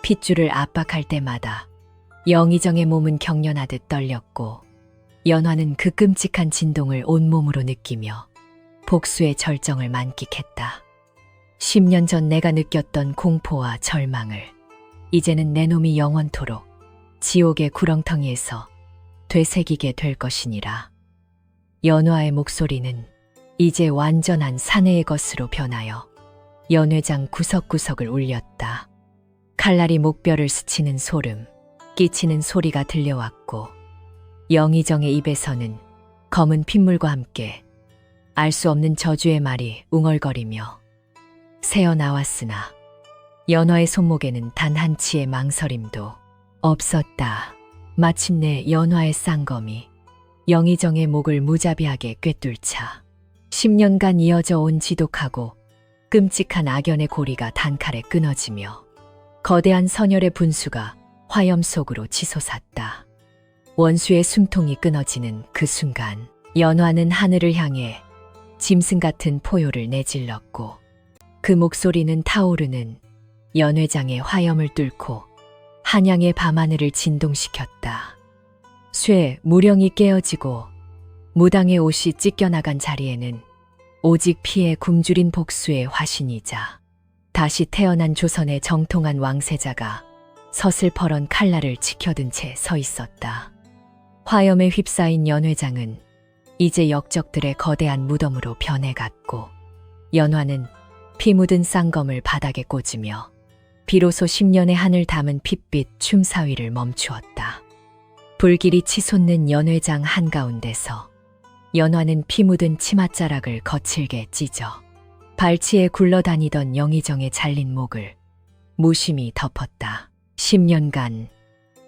핏줄을 압박할 때마다 영의정의 몸은 경련하듯 떨렸고 연화는 그 끔찍한 진동을 온몸으로 느끼며 복수의 절정을 만끽했다. 10년 전 내가 느꼈던 공포와 절망을 이제는 내 놈이 영원토록 지옥의 구렁텅이에서 되새기게 될 것이니라. 연화의 목소리는 이제 완전한 사내의 것으로 변하여 연회장 구석구석을 울렸다. 칼날이 목뼈를 스치는 소름, 끼치는 소리가 들려왔고 영의정의 입에서는 검은 핏물과 함께 알 수 없는 저주의 말이 웅얼거리며 새어나왔으나 연화의 손목에는 단 한 치의 망설임도 없었다. 마침내 연화의 쌍검이 영의정의 목을 무자비하게 꿰뚫자 10년간 이어져 온 지독하고 끔찍한 악연의 고리가 단칼에 끊어지며 거대한 선혈의 분수가 화염 속으로 치솟았다. 원수의 숨통이 끊어지는 그 순간 연화는 하늘을 향해 짐승 같은 포효를 내질렀고 그 목소리는 타오르는 연회장의 화염을 뚫고 한양의 밤하늘을 진동시켰다. 쇠, 무령이 깨어지고 무당의 옷이 찢겨나간 자리에는 오직 피에 굶주린 복수의 화신이자 다시 태어난 조선의 정통한 왕세자가 서슬퍼런 칼날을 지켜든 채 서 있었다. 화염에 휩싸인 연회장은 이제 역적들의 거대한 무덤으로 변해갔고 연화는 피 묻은 쌍검을 바닥에 꽂으며 비로소 10년의 한을 담은 핏빛 춤사위를 멈추었다. 불길이 치솟는 연회장 한가운데서 연화는 피 묻은 치맛자락을 거칠게 찢어 발치에 굴러다니던 영의정의 잘린 목을 무심히 덮었다. 10년간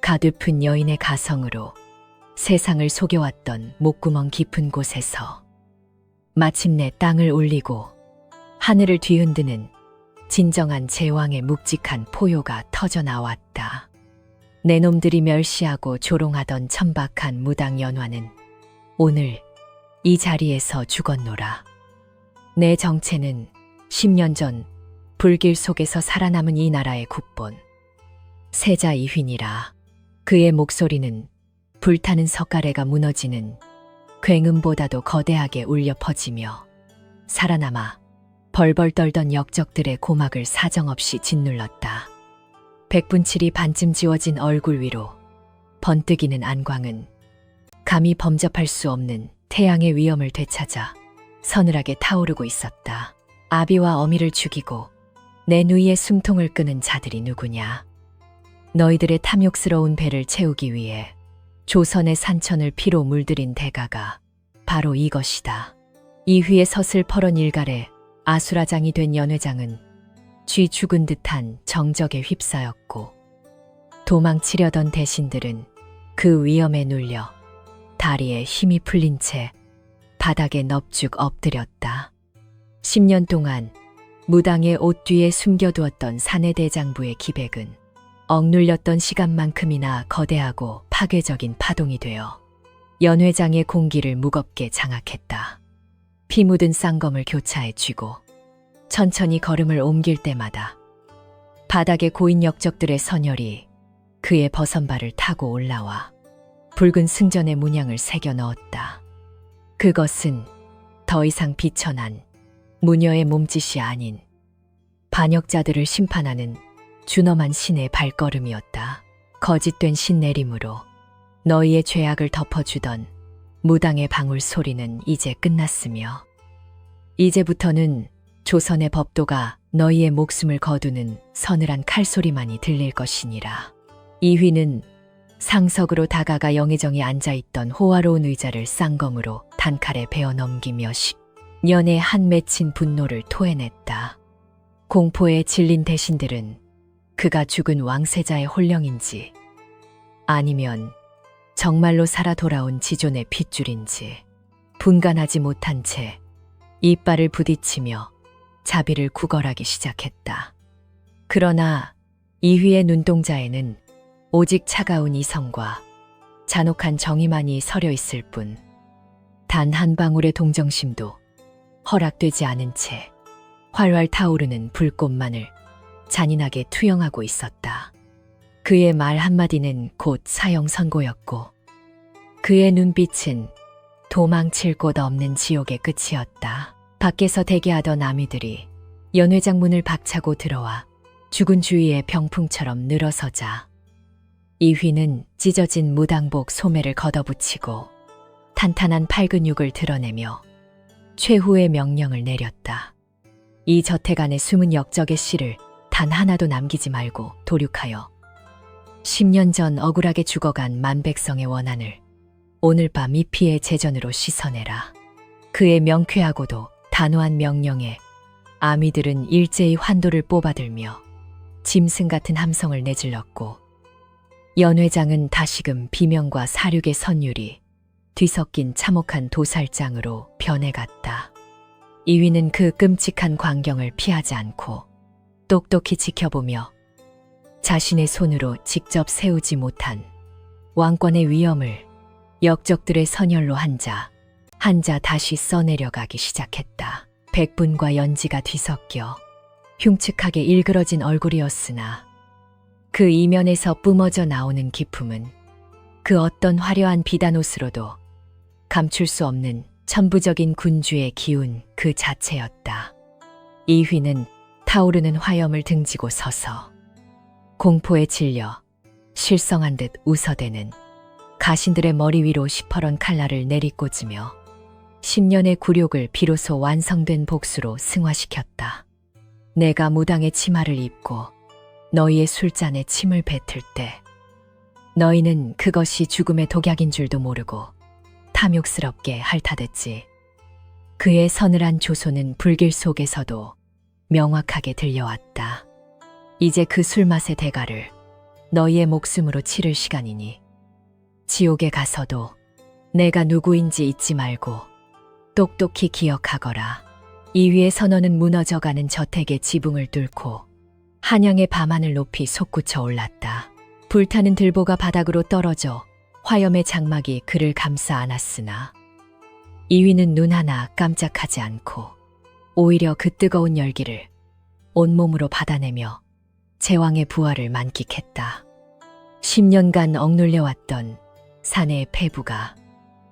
가둣픈 여인의 가성으로 세상을 속여왔던 목구멍 깊은 곳에서 마침내 땅을 울리고 하늘을 뒤흔드는 진정한 제왕의 묵직한 포효가 터져나왔다. 내 놈들이 멸시하고 조롱하던 천박한 무당 연화는 오늘 이 자리에서 죽었노라. 내 정체는 10년 전 불길 속에서 살아남은 이 나라의 국본 세자 이휘니라. 그의 목소리는 불타는 석가래가 무너지는 굉음보다도 거대하게 울려 퍼지며 살아남아 벌벌 떨던 역적들의 고막을 사정없이 짓눌렀다. 백분칠이 반쯤 지워진 얼굴 위로 번뜩이는 안광은 감히 범접할 수 없는 태양의 위엄을 되찾아 서늘하게 타오르고 있었다. 아비와 어미를 죽이고 내 누이의 숨통을 끄는 자들이 누구냐? 너희들의 탐욕스러운 배를 채우기 위해 조선의 산천을 피로 물들인 대가가 바로 이것이다. 이휘의 섯을 펄은 일갈에 아수라장이 된 연회장은 쥐 죽은 듯한 정적에 휩싸였고 도망치려던 대신들은 그 위험에 눌려 다리에 힘이 풀린 채 바닥에 넙죽 엎드렸다. 10년 동안 무당의 옷 뒤에 숨겨두었던 사내대장부의 기백은 억눌렸던 시간만큼이나 거대하고 파괴적인 파동이 되어 연회장의 공기를 무겁게 장악했다. 피 묻은 쌍검을 교차해 쥐고 천천히 걸음을 옮길 때마다 바닥에 고인 역적들의 선열이 그의 버선발을 타고 올라와 붉은 승전의 문양을 새겨 넣었다. 그것은 더 이상 비천한 무녀의 몸짓이 아닌 반역자들을 심판하는 준엄한 신의 발걸음이었다. 거짓된 신내림으로 너희의 죄악을 덮어주던 무당의 방울 소리는 이제 끝났으며 이제부터는 조선의 법도가 너희의 목숨을 거두는 서늘한 칼소리만이 들릴 것이니라. 이휘는 상석으로 다가가 영의정이 앉아있던 호화로운 의자를 쌍검으로 단칼에 베어 넘기며 10년의 한 맺힌 분노를 토해냈다. 공포에 질린 대신들은 그가 죽은 왕세자의 혼령인지 아니면 정말로 살아 돌아온 지존의 핏줄인지 분간하지 못한 채 이빨을 부딪히며 자비를 구걸하기 시작했다. 그러나 이휘의 눈동자에는 오직 차가운 이성과 잔혹한 정의만이 서려 있을 뿐 단 한 방울의 동정심도 허락되지 않은 채 활활 타오르는 불꽃만을 잔인하게 투영하고 있었다. 그의 말 한마디는 곧 사형 선고였고 그의 눈빛은 도망칠 곳 없는 지옥의 끝이었다. 밖에서 대기하던 아미들이 연회장 문을 박차고 들어와 죽은 주위에 병풍처럼 늘어서자 이휘는 찢어진 무당복 소매를 걷어붙이고 탄탄한 팔근육을 드러내며 최후의 명령을 내렸다. 이 저택 안에 숨은 역적의 씨를 단 하나도 남기지 말고 도륙하여 10년 전 억울하게 죽어간 만백성의 원한을 오늘 밤 이피의 제전으로 씻어내라. 그의 명쾌하고도 단호한 명령에 아미들은 일제히 환도를 뽑아들며 짐승 같은 함성을 내질렀고 연회장은 다시금 비명과 사륙의 선율이 뒤섞인 참혹한 도살장으로 변해갔다. 이휘는 그 끔찍한 광경을 피하지 않고 똑똑히 지켜보며 자신의 손으로 직접 세우지 못한 왕권의 위엄을 역적들의 선열로 한 자 다시 써내려가기 시작했다. 백분과 연지가 뒤섞여 흉측하게 일그러진 얼굴이었으나 그 이면에서 뿜어져 나오는 기품은 그 어떤 화려한 비단옷으로도 감출 수 없는 천부적인 군주의 기운 그 자체였다. 이휘는 타오르는 화염을 등지고 서서 공포에 질려 실성한 듯 웃어대는 가신들의 머리 위로 시퍼런 칼날을 내리꽂으며 10년의 굴욕을 비로소 완성된 복수로 승화시켰다. 내가 무당의 치마를 입고 너희의 술잔에 침을 뱉을 때 너희는 그것이 죽음의 독약인 줄도 모르고 탐욕스럽게 핥아댔지. 그의 서늘한 조소는 불길 속에서도 명확하게 들려왔다. 이제 그 술맛의 대가를 너희의 목숨으로 치를 시간이니 지옥에 가서도 내가 누구인지 잊지 말고 똑똑히 기억하거라. 이 위에 선원은 무너져가는 저택의 지붕을 뚫고 한양의 밤하늘 높이 솟구쳐 올랐다. 불타는 들보가 바닥으로 떨어져 화염의 장막이 그를 감싸 안았으나 이위는 눈 하나 깜짝하지 않고 오히려 그 뜨거운 열기를 온몸으로 받아내며 제왕의 부활을 만끽했다. 10년간 억눌려왔던 사내의 폐부가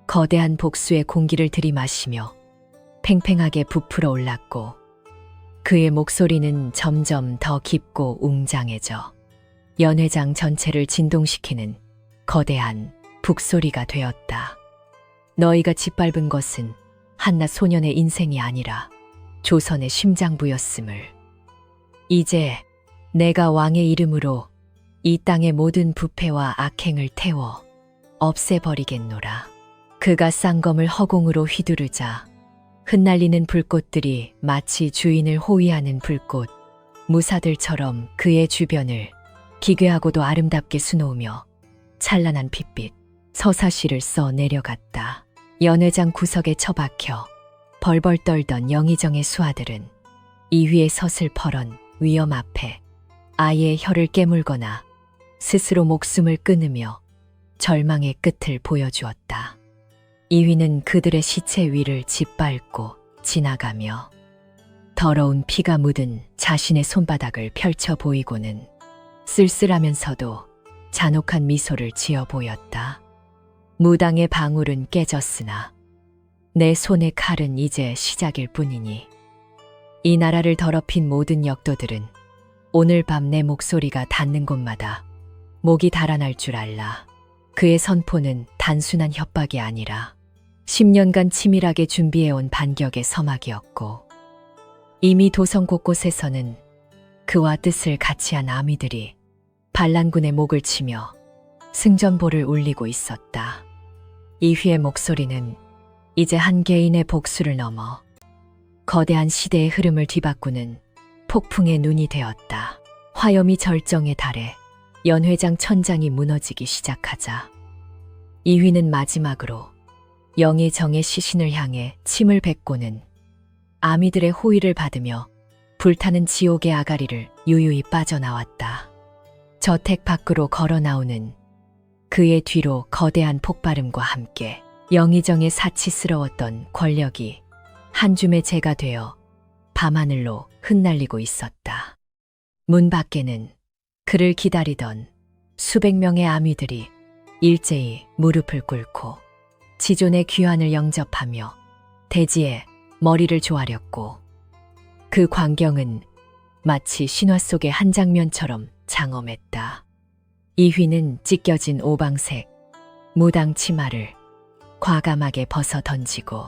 거대한 복수의 공기를 들이마시며 팽팽하게 부풀어 올랐고 그의 목소리는 점점 더 깊고 웅장해져 연회장 전체를 진동시키는 거대한 북소리가 되었다. 너희가 짓밟은 것은 한낱 소년의 인생이 아니라 조선의 심장부였음을. 이제 내가 왕의 이름으로 이 땅의 모든 부패와 악행을 태워 없애버리겠노라. 그가 쌍검을 허공으로 휘두르자 흩날리는 불꽃들이 마치 주인을 호위하는 불꽃 무사들처럼 그의 주변을 기괴하고도 아름답게 수놓으며 찬란한 빛빛 서사시를 써 내려갔다. 연회장 구석에 처박혀 벌벌 떨던 영의정의 수하들은 이 위에 서슬퍼런 위험 앞에 아이의 혀를 깨물거나 스스로 목숨을 끊으며 절망의 끝을 보여주었다. 이위는 그들의 시체 위를 짓밟고 지나가며 더러운 피가 묻은 자신의 손바닥을 펼쳐 보이고는 쓸쓸하면서도 잔혹한 미소를 지어 보였다. 무당의 방울은 깨졌으나 내 손의 칼은 이제 시작일 뿐이니 이 나라를 더럽힌 모든 역도들은 오늘 밤 내 목소리가 닿는 곳마다 목이 달아날 줄 알라. 그의 선포는 단순한 협박이 아니라 10년간 치밀하게 준비해온 반격의 서막이었고 이미 도성 곳곳에서는 그와 뜻을 같이한 아미들이 반란군의 목을 치며 승전보를 울리고 있었다. 이휘의 목소리는 이제 한 개인의 복수를 넘어 거대한 시대의 흐름을 뒤바꾸는 폭풍의 눈이 되었다. 화염이 절정에 달해 연회장 천장이 무너지기 시작하자 이휘는 마지막으로 영의정의 시신을 향해 침을 뱉고는 아미들의 호의를 받으며 불타는 지옥의 아가리를 유유히 빠져나왔다. 저택 밖으로 걸어 나오는 그의 뒤로 거대한 폭발음과 함께 영의정의 사치스러웠던 권력이 한 줌의 재가 되어 밤하늘로 흩날리고 있었다. 문 밖에는 그를 기다리던 수백 명의 아미들이 일제히 무릎을 꿇고 지존의 귀환을 영접하며 대지에 머리를 조아렸고 그 광경은 마치 신화 속의 한 장면처럼 장엄했다. 이휘는 찢겨진 오방색 무당 치마를 과감하게 벗어 던지고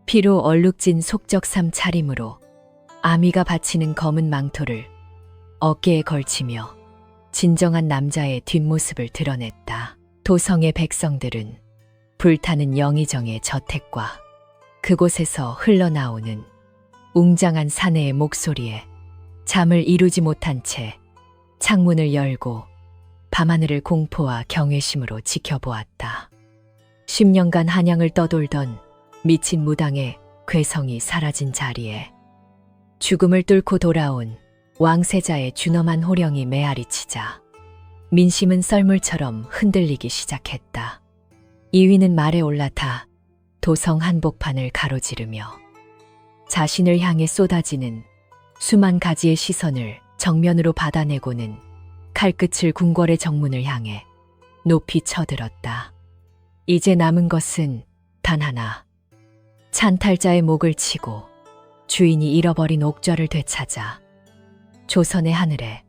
피로 얼룩진 속적삼 차림으로 아미가 받치는 검은 망토를 어깨에 걸치며 진정한 남자의 뒷모습을 드러냈다. 도성의 백성들은 불타는 영의정의 저택과 그곳에서 흘러나오는 웅장한 사내의 목소리에 잠을 이루지 못한 채 창문을 열고 밤하늘을 공포와 경외심으로 지켜보았다. 10년간 한양을 떠돌던 미친 무당의 괴성이 사라진 자리에 죽음을 뚫고 돌아온 왕세자의 준엄한 호령이 메아리치자 민심은 썰물처럼 흔들리기 시작했다. 이위는 말에 올라타 도성 한복판을 가로지르며 자신을 향해 쏟아지는 수만 가지의 시선을 정면으로 받아내고는 칼끝을 궁궐의 정문을 향해 높이 쳐들었다. 이제 남은 것은 단 하나. 찬탈자의 목을 치고 주인이 잃어버린 옥좌를 되찾아 조선의 하늘에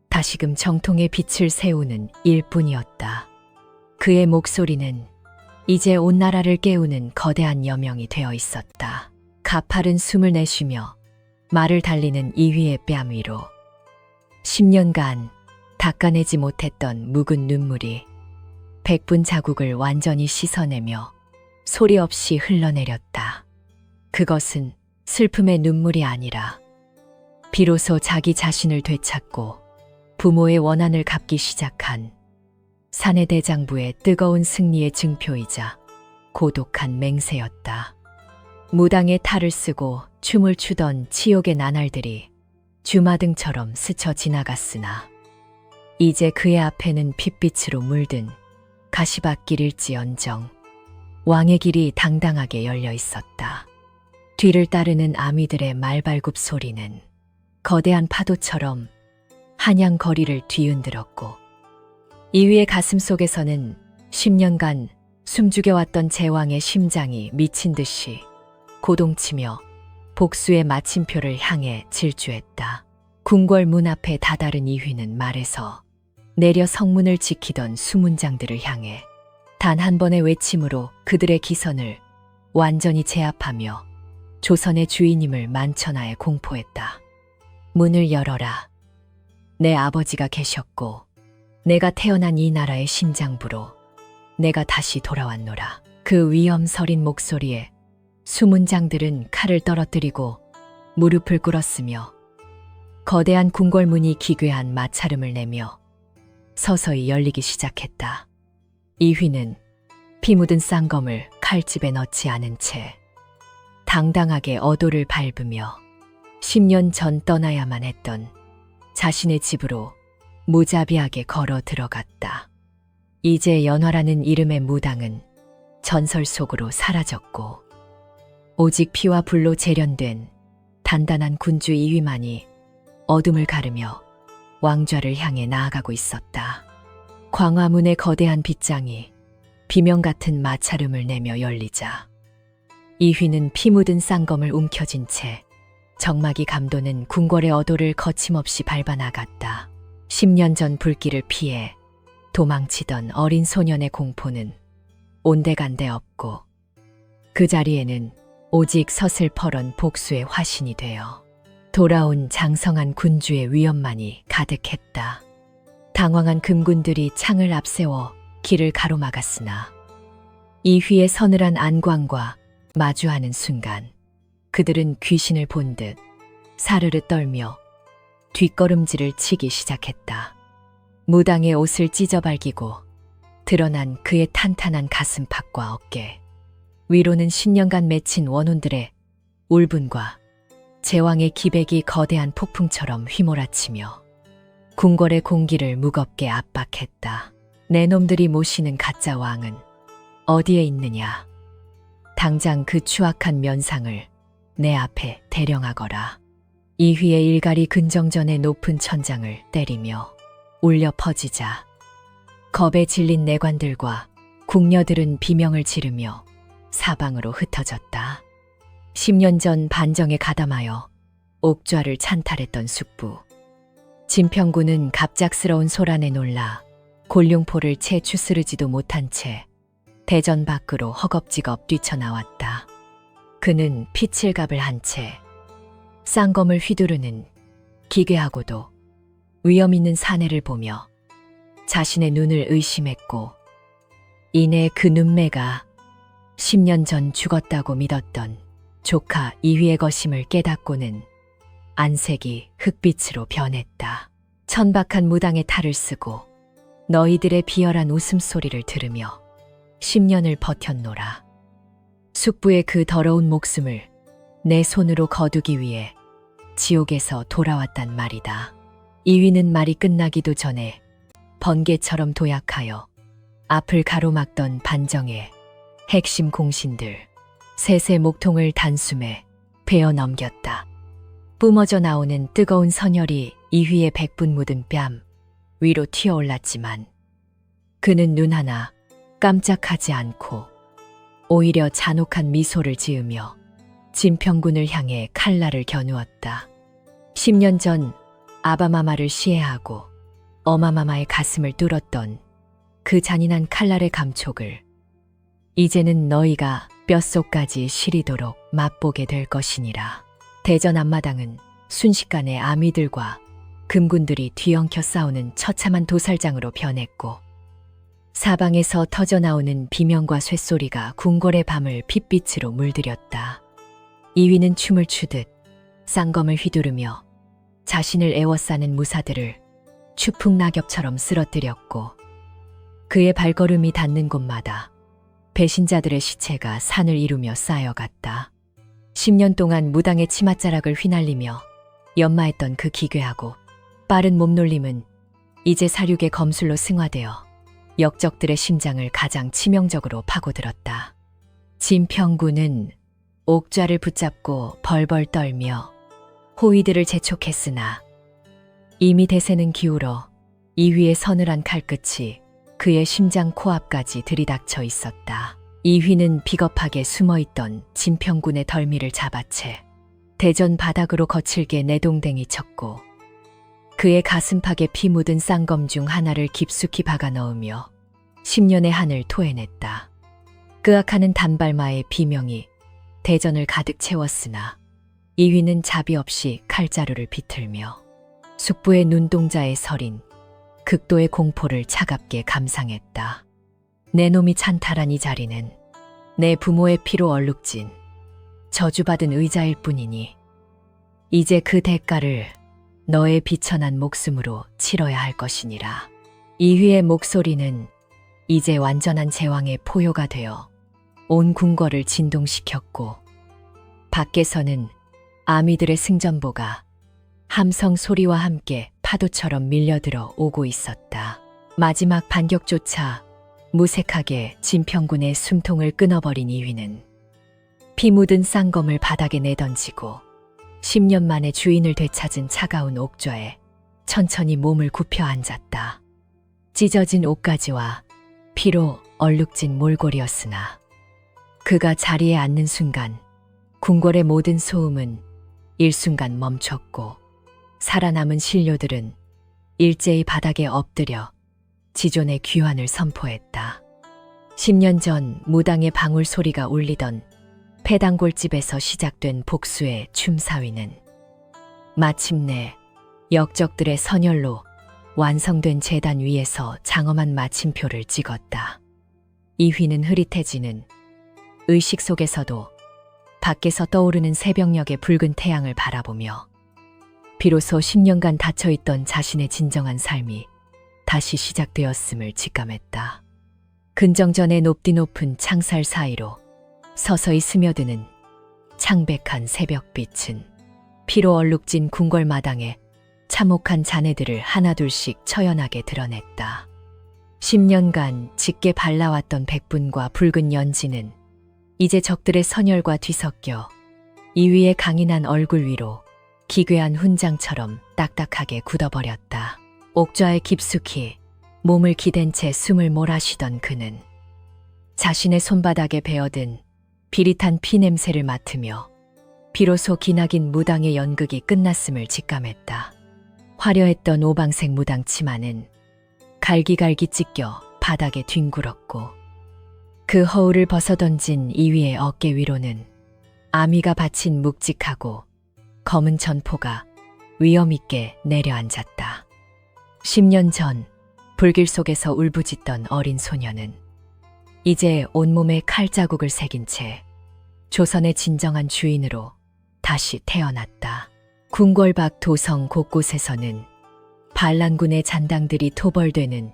다시금 정통의 빛을 세우는 일뿐이었다. 그의 목소리는 이제 온 나라를 깨우는 거대한 여명이 되어 있었다. 가파른 숨을 내쉬며 말을 달리는 이휘의 뺨 위로 10년간 닦아내지 못했던 묵은 눈물이 백분 자국을 완전히 씻어내며 소리 없이 흘러내렸다. 그것은 슬픔의 눈물이 아니라 비로소 자기 자신을 되찾고 부모의 원한을 갚기 시작한 사내 대장부의 뜨거운 승리의 증표이자 고독한 맹세였다. 무당의 탈을 쓰고 춤을 추던 치욕의 나날들이 주마등처럼 스쳐 지나갔으나 이제 그의 앞에는 핏빛으로 물든 가시밭길일지언정 왕의 길이 당당하게 열려 있었다. 뒤를 따르는 아미들의 말발굽 소리는 거대한 파도처럼 한양 거리를 뒤흔들었고 이휘의 가슴 속에서는 10년간 숨죽여왔던 제왕의 심장이 미친 듯이 고동치며 복수의 마침표를 향해 질주했다. 궁궐 문 앞에 다다른 이휘는 말에서 내려 성문을 지키던 수문장들을 향해 단 한 번의 외침으로 그들의 기선을 완전히 제압하며 조선의 주인임을 만천하에 공포했다. 문을 열어라. 내 아버지가 계셨고 내가 태어난 이 나라의 심장부로 내가 다시 돌아왔노라. 그 위엄서린 목소리에 수문장들은 칼을 떨어뜨리고 무릎을 꿇었으며 거대한 궁궐문이 기괴한 마찰음을 내며 서서히 열리기 시작했다. 이휘는 피 묻은 쌍검을 칼집에 넣지 않은 채 당당하게 어도를 밟으며 10년 전 떠나야만 했던 자신의 집으로 무자비하게 걸어 들어갔다. 이제 연화라는 이름의 무당은 전설 속으로 사라졌고 오직 피와 불로 재련된 단단한 군주 이휘만이 어둠을 가르며 왕좌를 향해 나아가고 있었다. 광화문의 거대한 빗장이 비명 같은 마찰음을 내며 열리자 이휘는 피 묻은 쌍검을 움켜쥔 채 적막이 감도는 궁궐의 어도를 거침없이 밟아 나갔다. 10년 전 불길을 피해 도망치던 어린 소년의 공포는 온데간데 없고 그 자리에는 오직 서슬퍼런 복수의 화신이 되어 돌아온 장성한 군주의 위엄만이 가득했다. 당황한 금군들이 창을 앞세워 길을 가로막았으나 이휘의 서늘한 안광과 마주하는 순간 그들은 귀신을 본 듯 사르르 떨며 뒷걸음질을 치기 시작했다. 무당의 옷을 찢어발기고 드러난 그의 탄탄한 가슴팍과 어깨 위로는 10년간 맺힌 원혼들의 울분과 제왕의 기백이 거대한 폭풍처럼 휘몰아치며 궁궐의 공기를 무겁게 압박했다. 내 놈들이 모시는 가짜 왕은 어디에 있느냐? 당장 그 추악한 면상을 내 앞에 대령하거라. 이휘의 일갈이 근정전의 높은 천장을 때리며 울려 퍼지자 겁에 질린 내관들과 궁녀들은 비명을 지르며 사방으로 흩어졌다. 10년 전 반정에 가담하여 옥좌를 찬탈했던 숙부 진평군은 갑작스러운 소란에 놀라 골룡포를 채 추스르지도 못한 채 대전 밖으로 허겁지겁 뛰쳐나왔다. 그는 피칠갑을 한 채 쌍검을 휘두르는 기괴하고도 위험 있는 사내를 보며 자신의 눈을 의심했고 이내 그 눈매가 10년 전 죽었다고 믿었던 조카 이휘의 것임을 깨닫고는 안색이 흑빛으로 변했다. 천박한 무당의 탈을 쓰고 너희들의 비열한 웃음소리를 들으며 10년을 버텼노라. 숙부의 그 더러운 목숨을 내 손으로 거두기 위해 지옥에서 돌아왔단 말이다. 이휘는 말이 끝나기도 전에 번개처럼 도약하여 앞을 가로막던 반정의 핵심 공신들 셋의 목통을 단숨에 베어 넘겼다. 뿜어져 나오는 뜨거운 선혈이 이휘의 백분 묻은 뺨 위로 튀어올랐지만 그는 눈 하나 깜짝하지 않고 오히려 잔혹한 미소를 지으며 진평군을 향해 칼날을 겨누었다. 10년 전 아바마마를 시해하고 어마마마의 가슴을 뚫었던 그 잔인한 칼날의 감촉을 이제는 너희가 뼛속까지 시리도록 맛보게 될 것이니라. 대전 앞마당은 순식간에 아미들과 금군들이 뒤엉켜 싸우는 처참한 도살장으로 변했고 사방에서 터져나오는 비명과 쇳소리가 궁궐의 밤을 핏빛으로 물들였다. 이휘는 춤을 추듯 쌍검을 휘두르며 자신을 애워싸는 무사들을 추풍 낙엽처럼 쓰러뜨렸고 그의 발걸음이 닿는 곳마다 배신자들의 시체가 산을 이루며 쌓여갔다. 10년 동안 무당의 치맛자락을 휘날리며 연마했던 그 기괴하고 빠른 몸놀림은 이제 사륙의 검술로 승화되어 역적들의 심장을 가장 치명적으로 파고들었다. 진평군은 옥좌를 붙잡고 벌벌 떨며 호위들을 재촉했으나 이미 대세는 기울어 이휘의 서늘한 칼끝이 그의 심장 코앞까지 들이닥쳐 있었다. 이휘는 비겁하게 숨어있던 진평군의 덜미를 잡아채 대전 바닥으로 거칠게 내동댕이 쳤고 그의 가슴팍에 피 묻은 쌍검 중 하나를 깊숙이 박아 넣으며 10년의 한을 토해냈다. 끄악하는 단발마의 비명이 대전을 가득 채웠으나 이휘는 자비 없이 칼자루를 비틀며 숙부의 눈동자에 서린 극도의 공포를 차갑게 감상했다. 내 놈이 찬탈한 이 자리는 내 부모의 피로 얼룩진 저주받은 의자일 뿐이니 이제 그 대가를 너의 비천한 목숨으로 치러야 할 것이니라. 이휘의 목소리는 이제 완전한 제왕의 포효가 되어 온 궁궐을 진동시켰고 밖에서는 아미들의 승전보가 함성 소리와 함께 파도처럼 밀려들어 오고 있었다. 마지막 반격조차 무색하게 진평군의 숨통을 끊어버린 이휘는 피 묻은 쌍검을 바닥에 내던지고 10년 만에 주인을 되찾은 차가운 옥좌에 천천히 몸을 굽혀 앉았다. 찢어진 옷가지와 피로 얼룩진 몰골이었으나 그가 자리에 앉는 순간 궁궐의 모든 소음은 일순간 멈췄고 살아남은 신료들은 일제히 바닥에 엎드려 지존의 귀환을 선포했다. 10년 전 무당의 방울 소리가 울리던 폐단골집에서 시작된 복수의 춤사위는 마침내 역적들의 선열로 완성된 제단 위에서 장엄한 마침표를 찍었다. 이휘는 흐릿해지는 의식 속에서도 밖에서 떠오르는 새벽녘의 붉은 태양을 바라보며 비로소 10년간 닫혀있던 자신의 진정한 삶이 다시 시작되었음을 직감했다. 근정전의 높디 높은 창살 사이로 서서히 스며드는 창백한 새벽빛은 피로 얼룩진 궁궐 마당에 참혹한 잔해들을 하나둘씩 처연하게 드러냈다. 10년간 짙게 발라왔던 백분과 붉은 연지는 이제 적들의 선열과 뒤섞여 이위의 강인한 얼굴 위로 기괴한 훈장처럼 딱딱하게 굳어버렸다. 옥좌에 깊숙이 몸을 기댄 채 숨을 몰아쉬던 그는 자신의 손바닥에 베어든 비릿한 피 냄새를 맡으며 비로소 기나긴 무당의 연극이 끝났음을 직감했다. 화려했던 오방색 무당 치마는 갈기갈기 찢겨 바닥에 뒹굴었고 그 허울을 벗어던진 이위의 어깨 위로는 아미가 받친 묵직하고 검은 전포가 위엄있게 내려앉았다. 10년 전 불길 속에서 울부짖던 어린 소녀는 이제 온몸에 칼자국을 새긴 채 조선의 진정한 주인으로 다시 태어났다. 궁궐 밖 도성 곳곳에서는 반란군의 잔당들이 토벌되는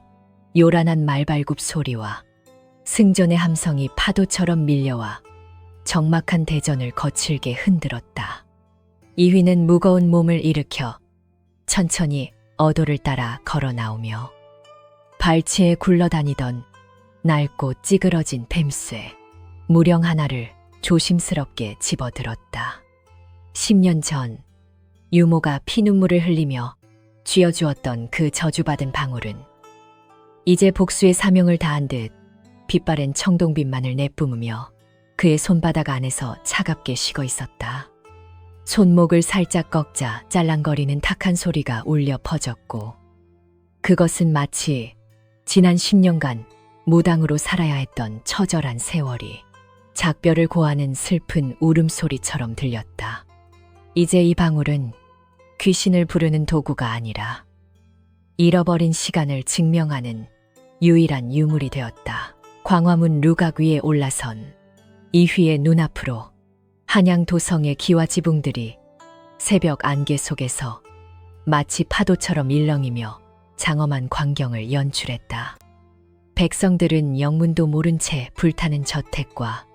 요란한 말발굽 소리와 승전의 함성이 파도처럼 밀려와 적막한 대전을 거칠게 흔들었다. 이휘는 무거운 몸을 일으켜 천천히 어도를 따라 걸어 나오며 발치에 굴러다니던 낡고 찌그러진 뱀쇠 무령 하나를 조심스럽게 집어들었다. 10년 전 유모가 피눈물을 흘리며 쥐어주었던 그 저주받은 방울은 이제 복수의 사명을 다한 듯 빛바랜 청동빛만을 내뿜으며 그의 손바닥 안에서 차갑게 식어 있었다. 손목을 살짝 꺾자 짤랑거리는 탁한 소리가 울려 퍼졌고 그것은 마치 지난 10년간 무당으로 살아야 했던 처절한 세월이 작별을 고하는 슬픈 울음소리처럼 들렸다. 이제 이 방울은 귀신을 부르는 도구가 아니라 잃어버린 시간을 증명하는 유일한 유물이 되었다. 광화문 루각 위에 올라선 이휘의 눈앞으로 한양 도성의 기와 지붕들이 새벽 안개 속에서 마치 파도처럼 일렁이며 장엄한 광경을 연출했다. 백성들은 영문도 모른 채 불타는 저택과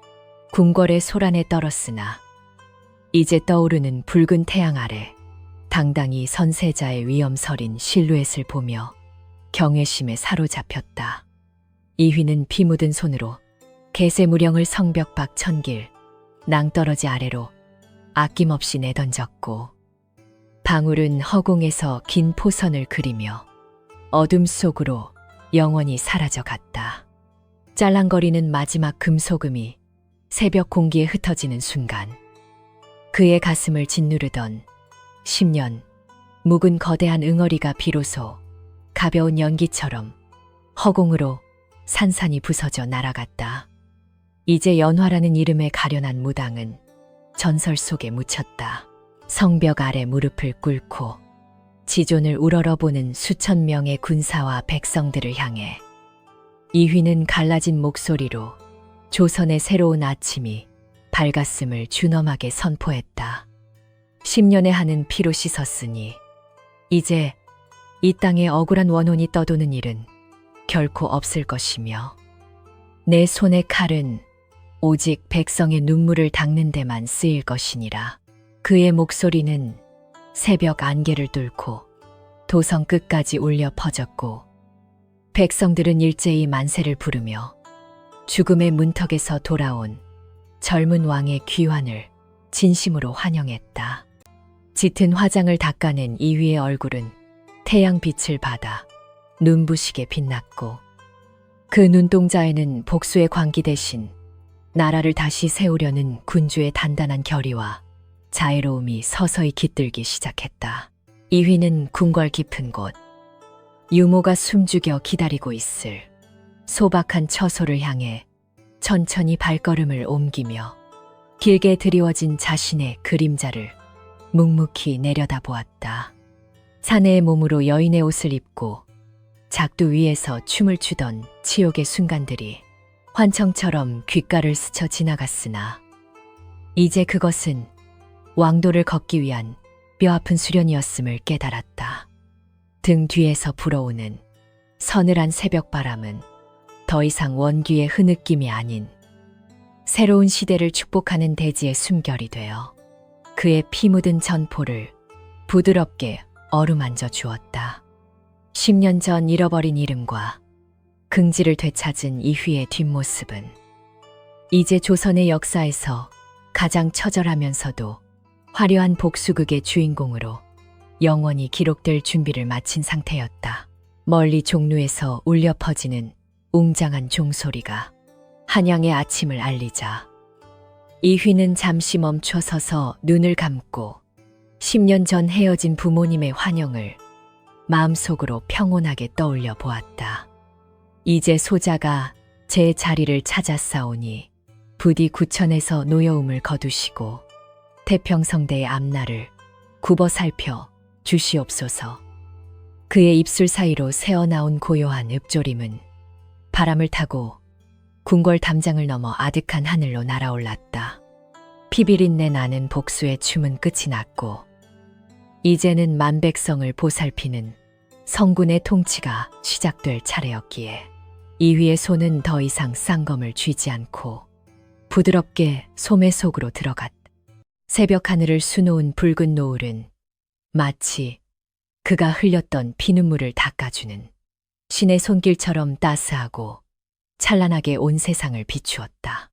궁궐의 소란에 떨었으나 이제 떠오르는 붉은 태양 아래 당당히 선세자의 위엄서린 실루엣을 보며 경외심에 사로잡혔다. 이휘는 피 묻은 손으로 개세무령을 성벽 밖 천길 낭떠러지 아래로 아낌없이 내던졌고 방울은 허공에서 긴 포선을 그리며 어둠 속으로 영원히 사라져갔다. 짤랑거리는 마지막 금소금이 새벽 공기에 흩어지는 순간 그의 가슴을 짓누르던 10년 묵은 거대한 응어리가 비로소 가벼운 연기처럼 허공으로 산산이 부서져 날아갔다. 이제 연화라는 이름에 가련한 무당은 전설 속에 묻혔다. 성벽 아래 무릎을 꿇고 지존을 우러러보는 수천 명의 군사와 백성들을 향해 이휘는 갈라진 목소리로 조선의 새로운 아침이 밝았음을 준엄하게 선포했다. 10년의 한은 피로 씻었으니 이제 이 땅에 억울한 원혼이 떠도는 일은 결코 없을 것이며 내 손의 칼은 오직 백성의 눈물을 닦는 데만 쓰일 것이니라. 그의 목소리는 새벽 안개를 뚫고 도성 끝까지 울려 퍼졌고 백성들은 일제히 만세를 부르며 죽음의 문턱에서 돌아온 젊은 왕의 귀환을 진심으로 환영했다. 짙은 화장을 닦아낸 이휘의 얼굴은 태양빛을 받아 눈부시게 빛났고 그 눈동자에는 복수의 광기 대신 나라를 다시 세우려는 군주의 단단한 결의와 자애로움이 서서히 깃들기 시작했다. 이휘는 궁궐 깊은 곳, 유모가 숨죽여 기다리고 있을 소박한 처소를 향해 천천히 발걸음을 옮기며 길게 드리워진 자신의 그림자를 묵묵히 내려다보았다. 사내의 몸으로 여인의 옷을 입고 작두 위에서 춤을 추던 치욕의 순간들이 환청처럼 귓가를 스쳐 지나갔으나 이제 그것은 왕도를 걷기 위한 뼈아픈 수련이었음을 깨달았다. 등 뒤에서 불어오는 서늘한 새벽바람은 더 이상 원귀의 흐느낌이 아닌 새로운 시대를 축복하는 대지의 숨결이 되어 그의 피 묻은 전포를 부드럽게 어루만져 주었다. 10년 전 잃어버린 이름과 긍지를 되찾은 이휘의 뒷모습은 이제 조선의 역사에서 가장 처절하면서도 화려한 복수극의 주인공으로 영원히 기록될 준비를 마친 상태였다. 멀리 종루에서 울려 퍼지는 웅장한 종소리가 한양의 아침을 알리자 이휘는 잠시 멈춰 서서 눈을 감고 10년 전 헤어진 부모님의 환영을 마음속으로 평온하게 떠올려 보았다. 이제 소자가 제 자리를 찾아싸우니 부디 구천에서 노여움을 거두시고 태평성대의 앞날을 굽어 살펴 주시옵소서. 그의 입술 사이로 새어나온 고요한 읍조림은 바람을 타고 궁궐 담장을 넘어 아득한 하늘로 날아올랐다. 피비린내 나는 복수의 춤은 끝이 났고 이제는 만백성을 보살피는 성군의 통치가 시작될 차례였기에 이휘의 손은 더 이상 쌍검을 쥐지 않고 부드럽게 소매 속으로 들어갔다. 새벽 하늘을 수놓은 붉은 노을은 마치 그가 흘렸던 피눈물을 닦아주는 신의 손길처럼 따스하고 찬란하게 온 세상을 비추었다.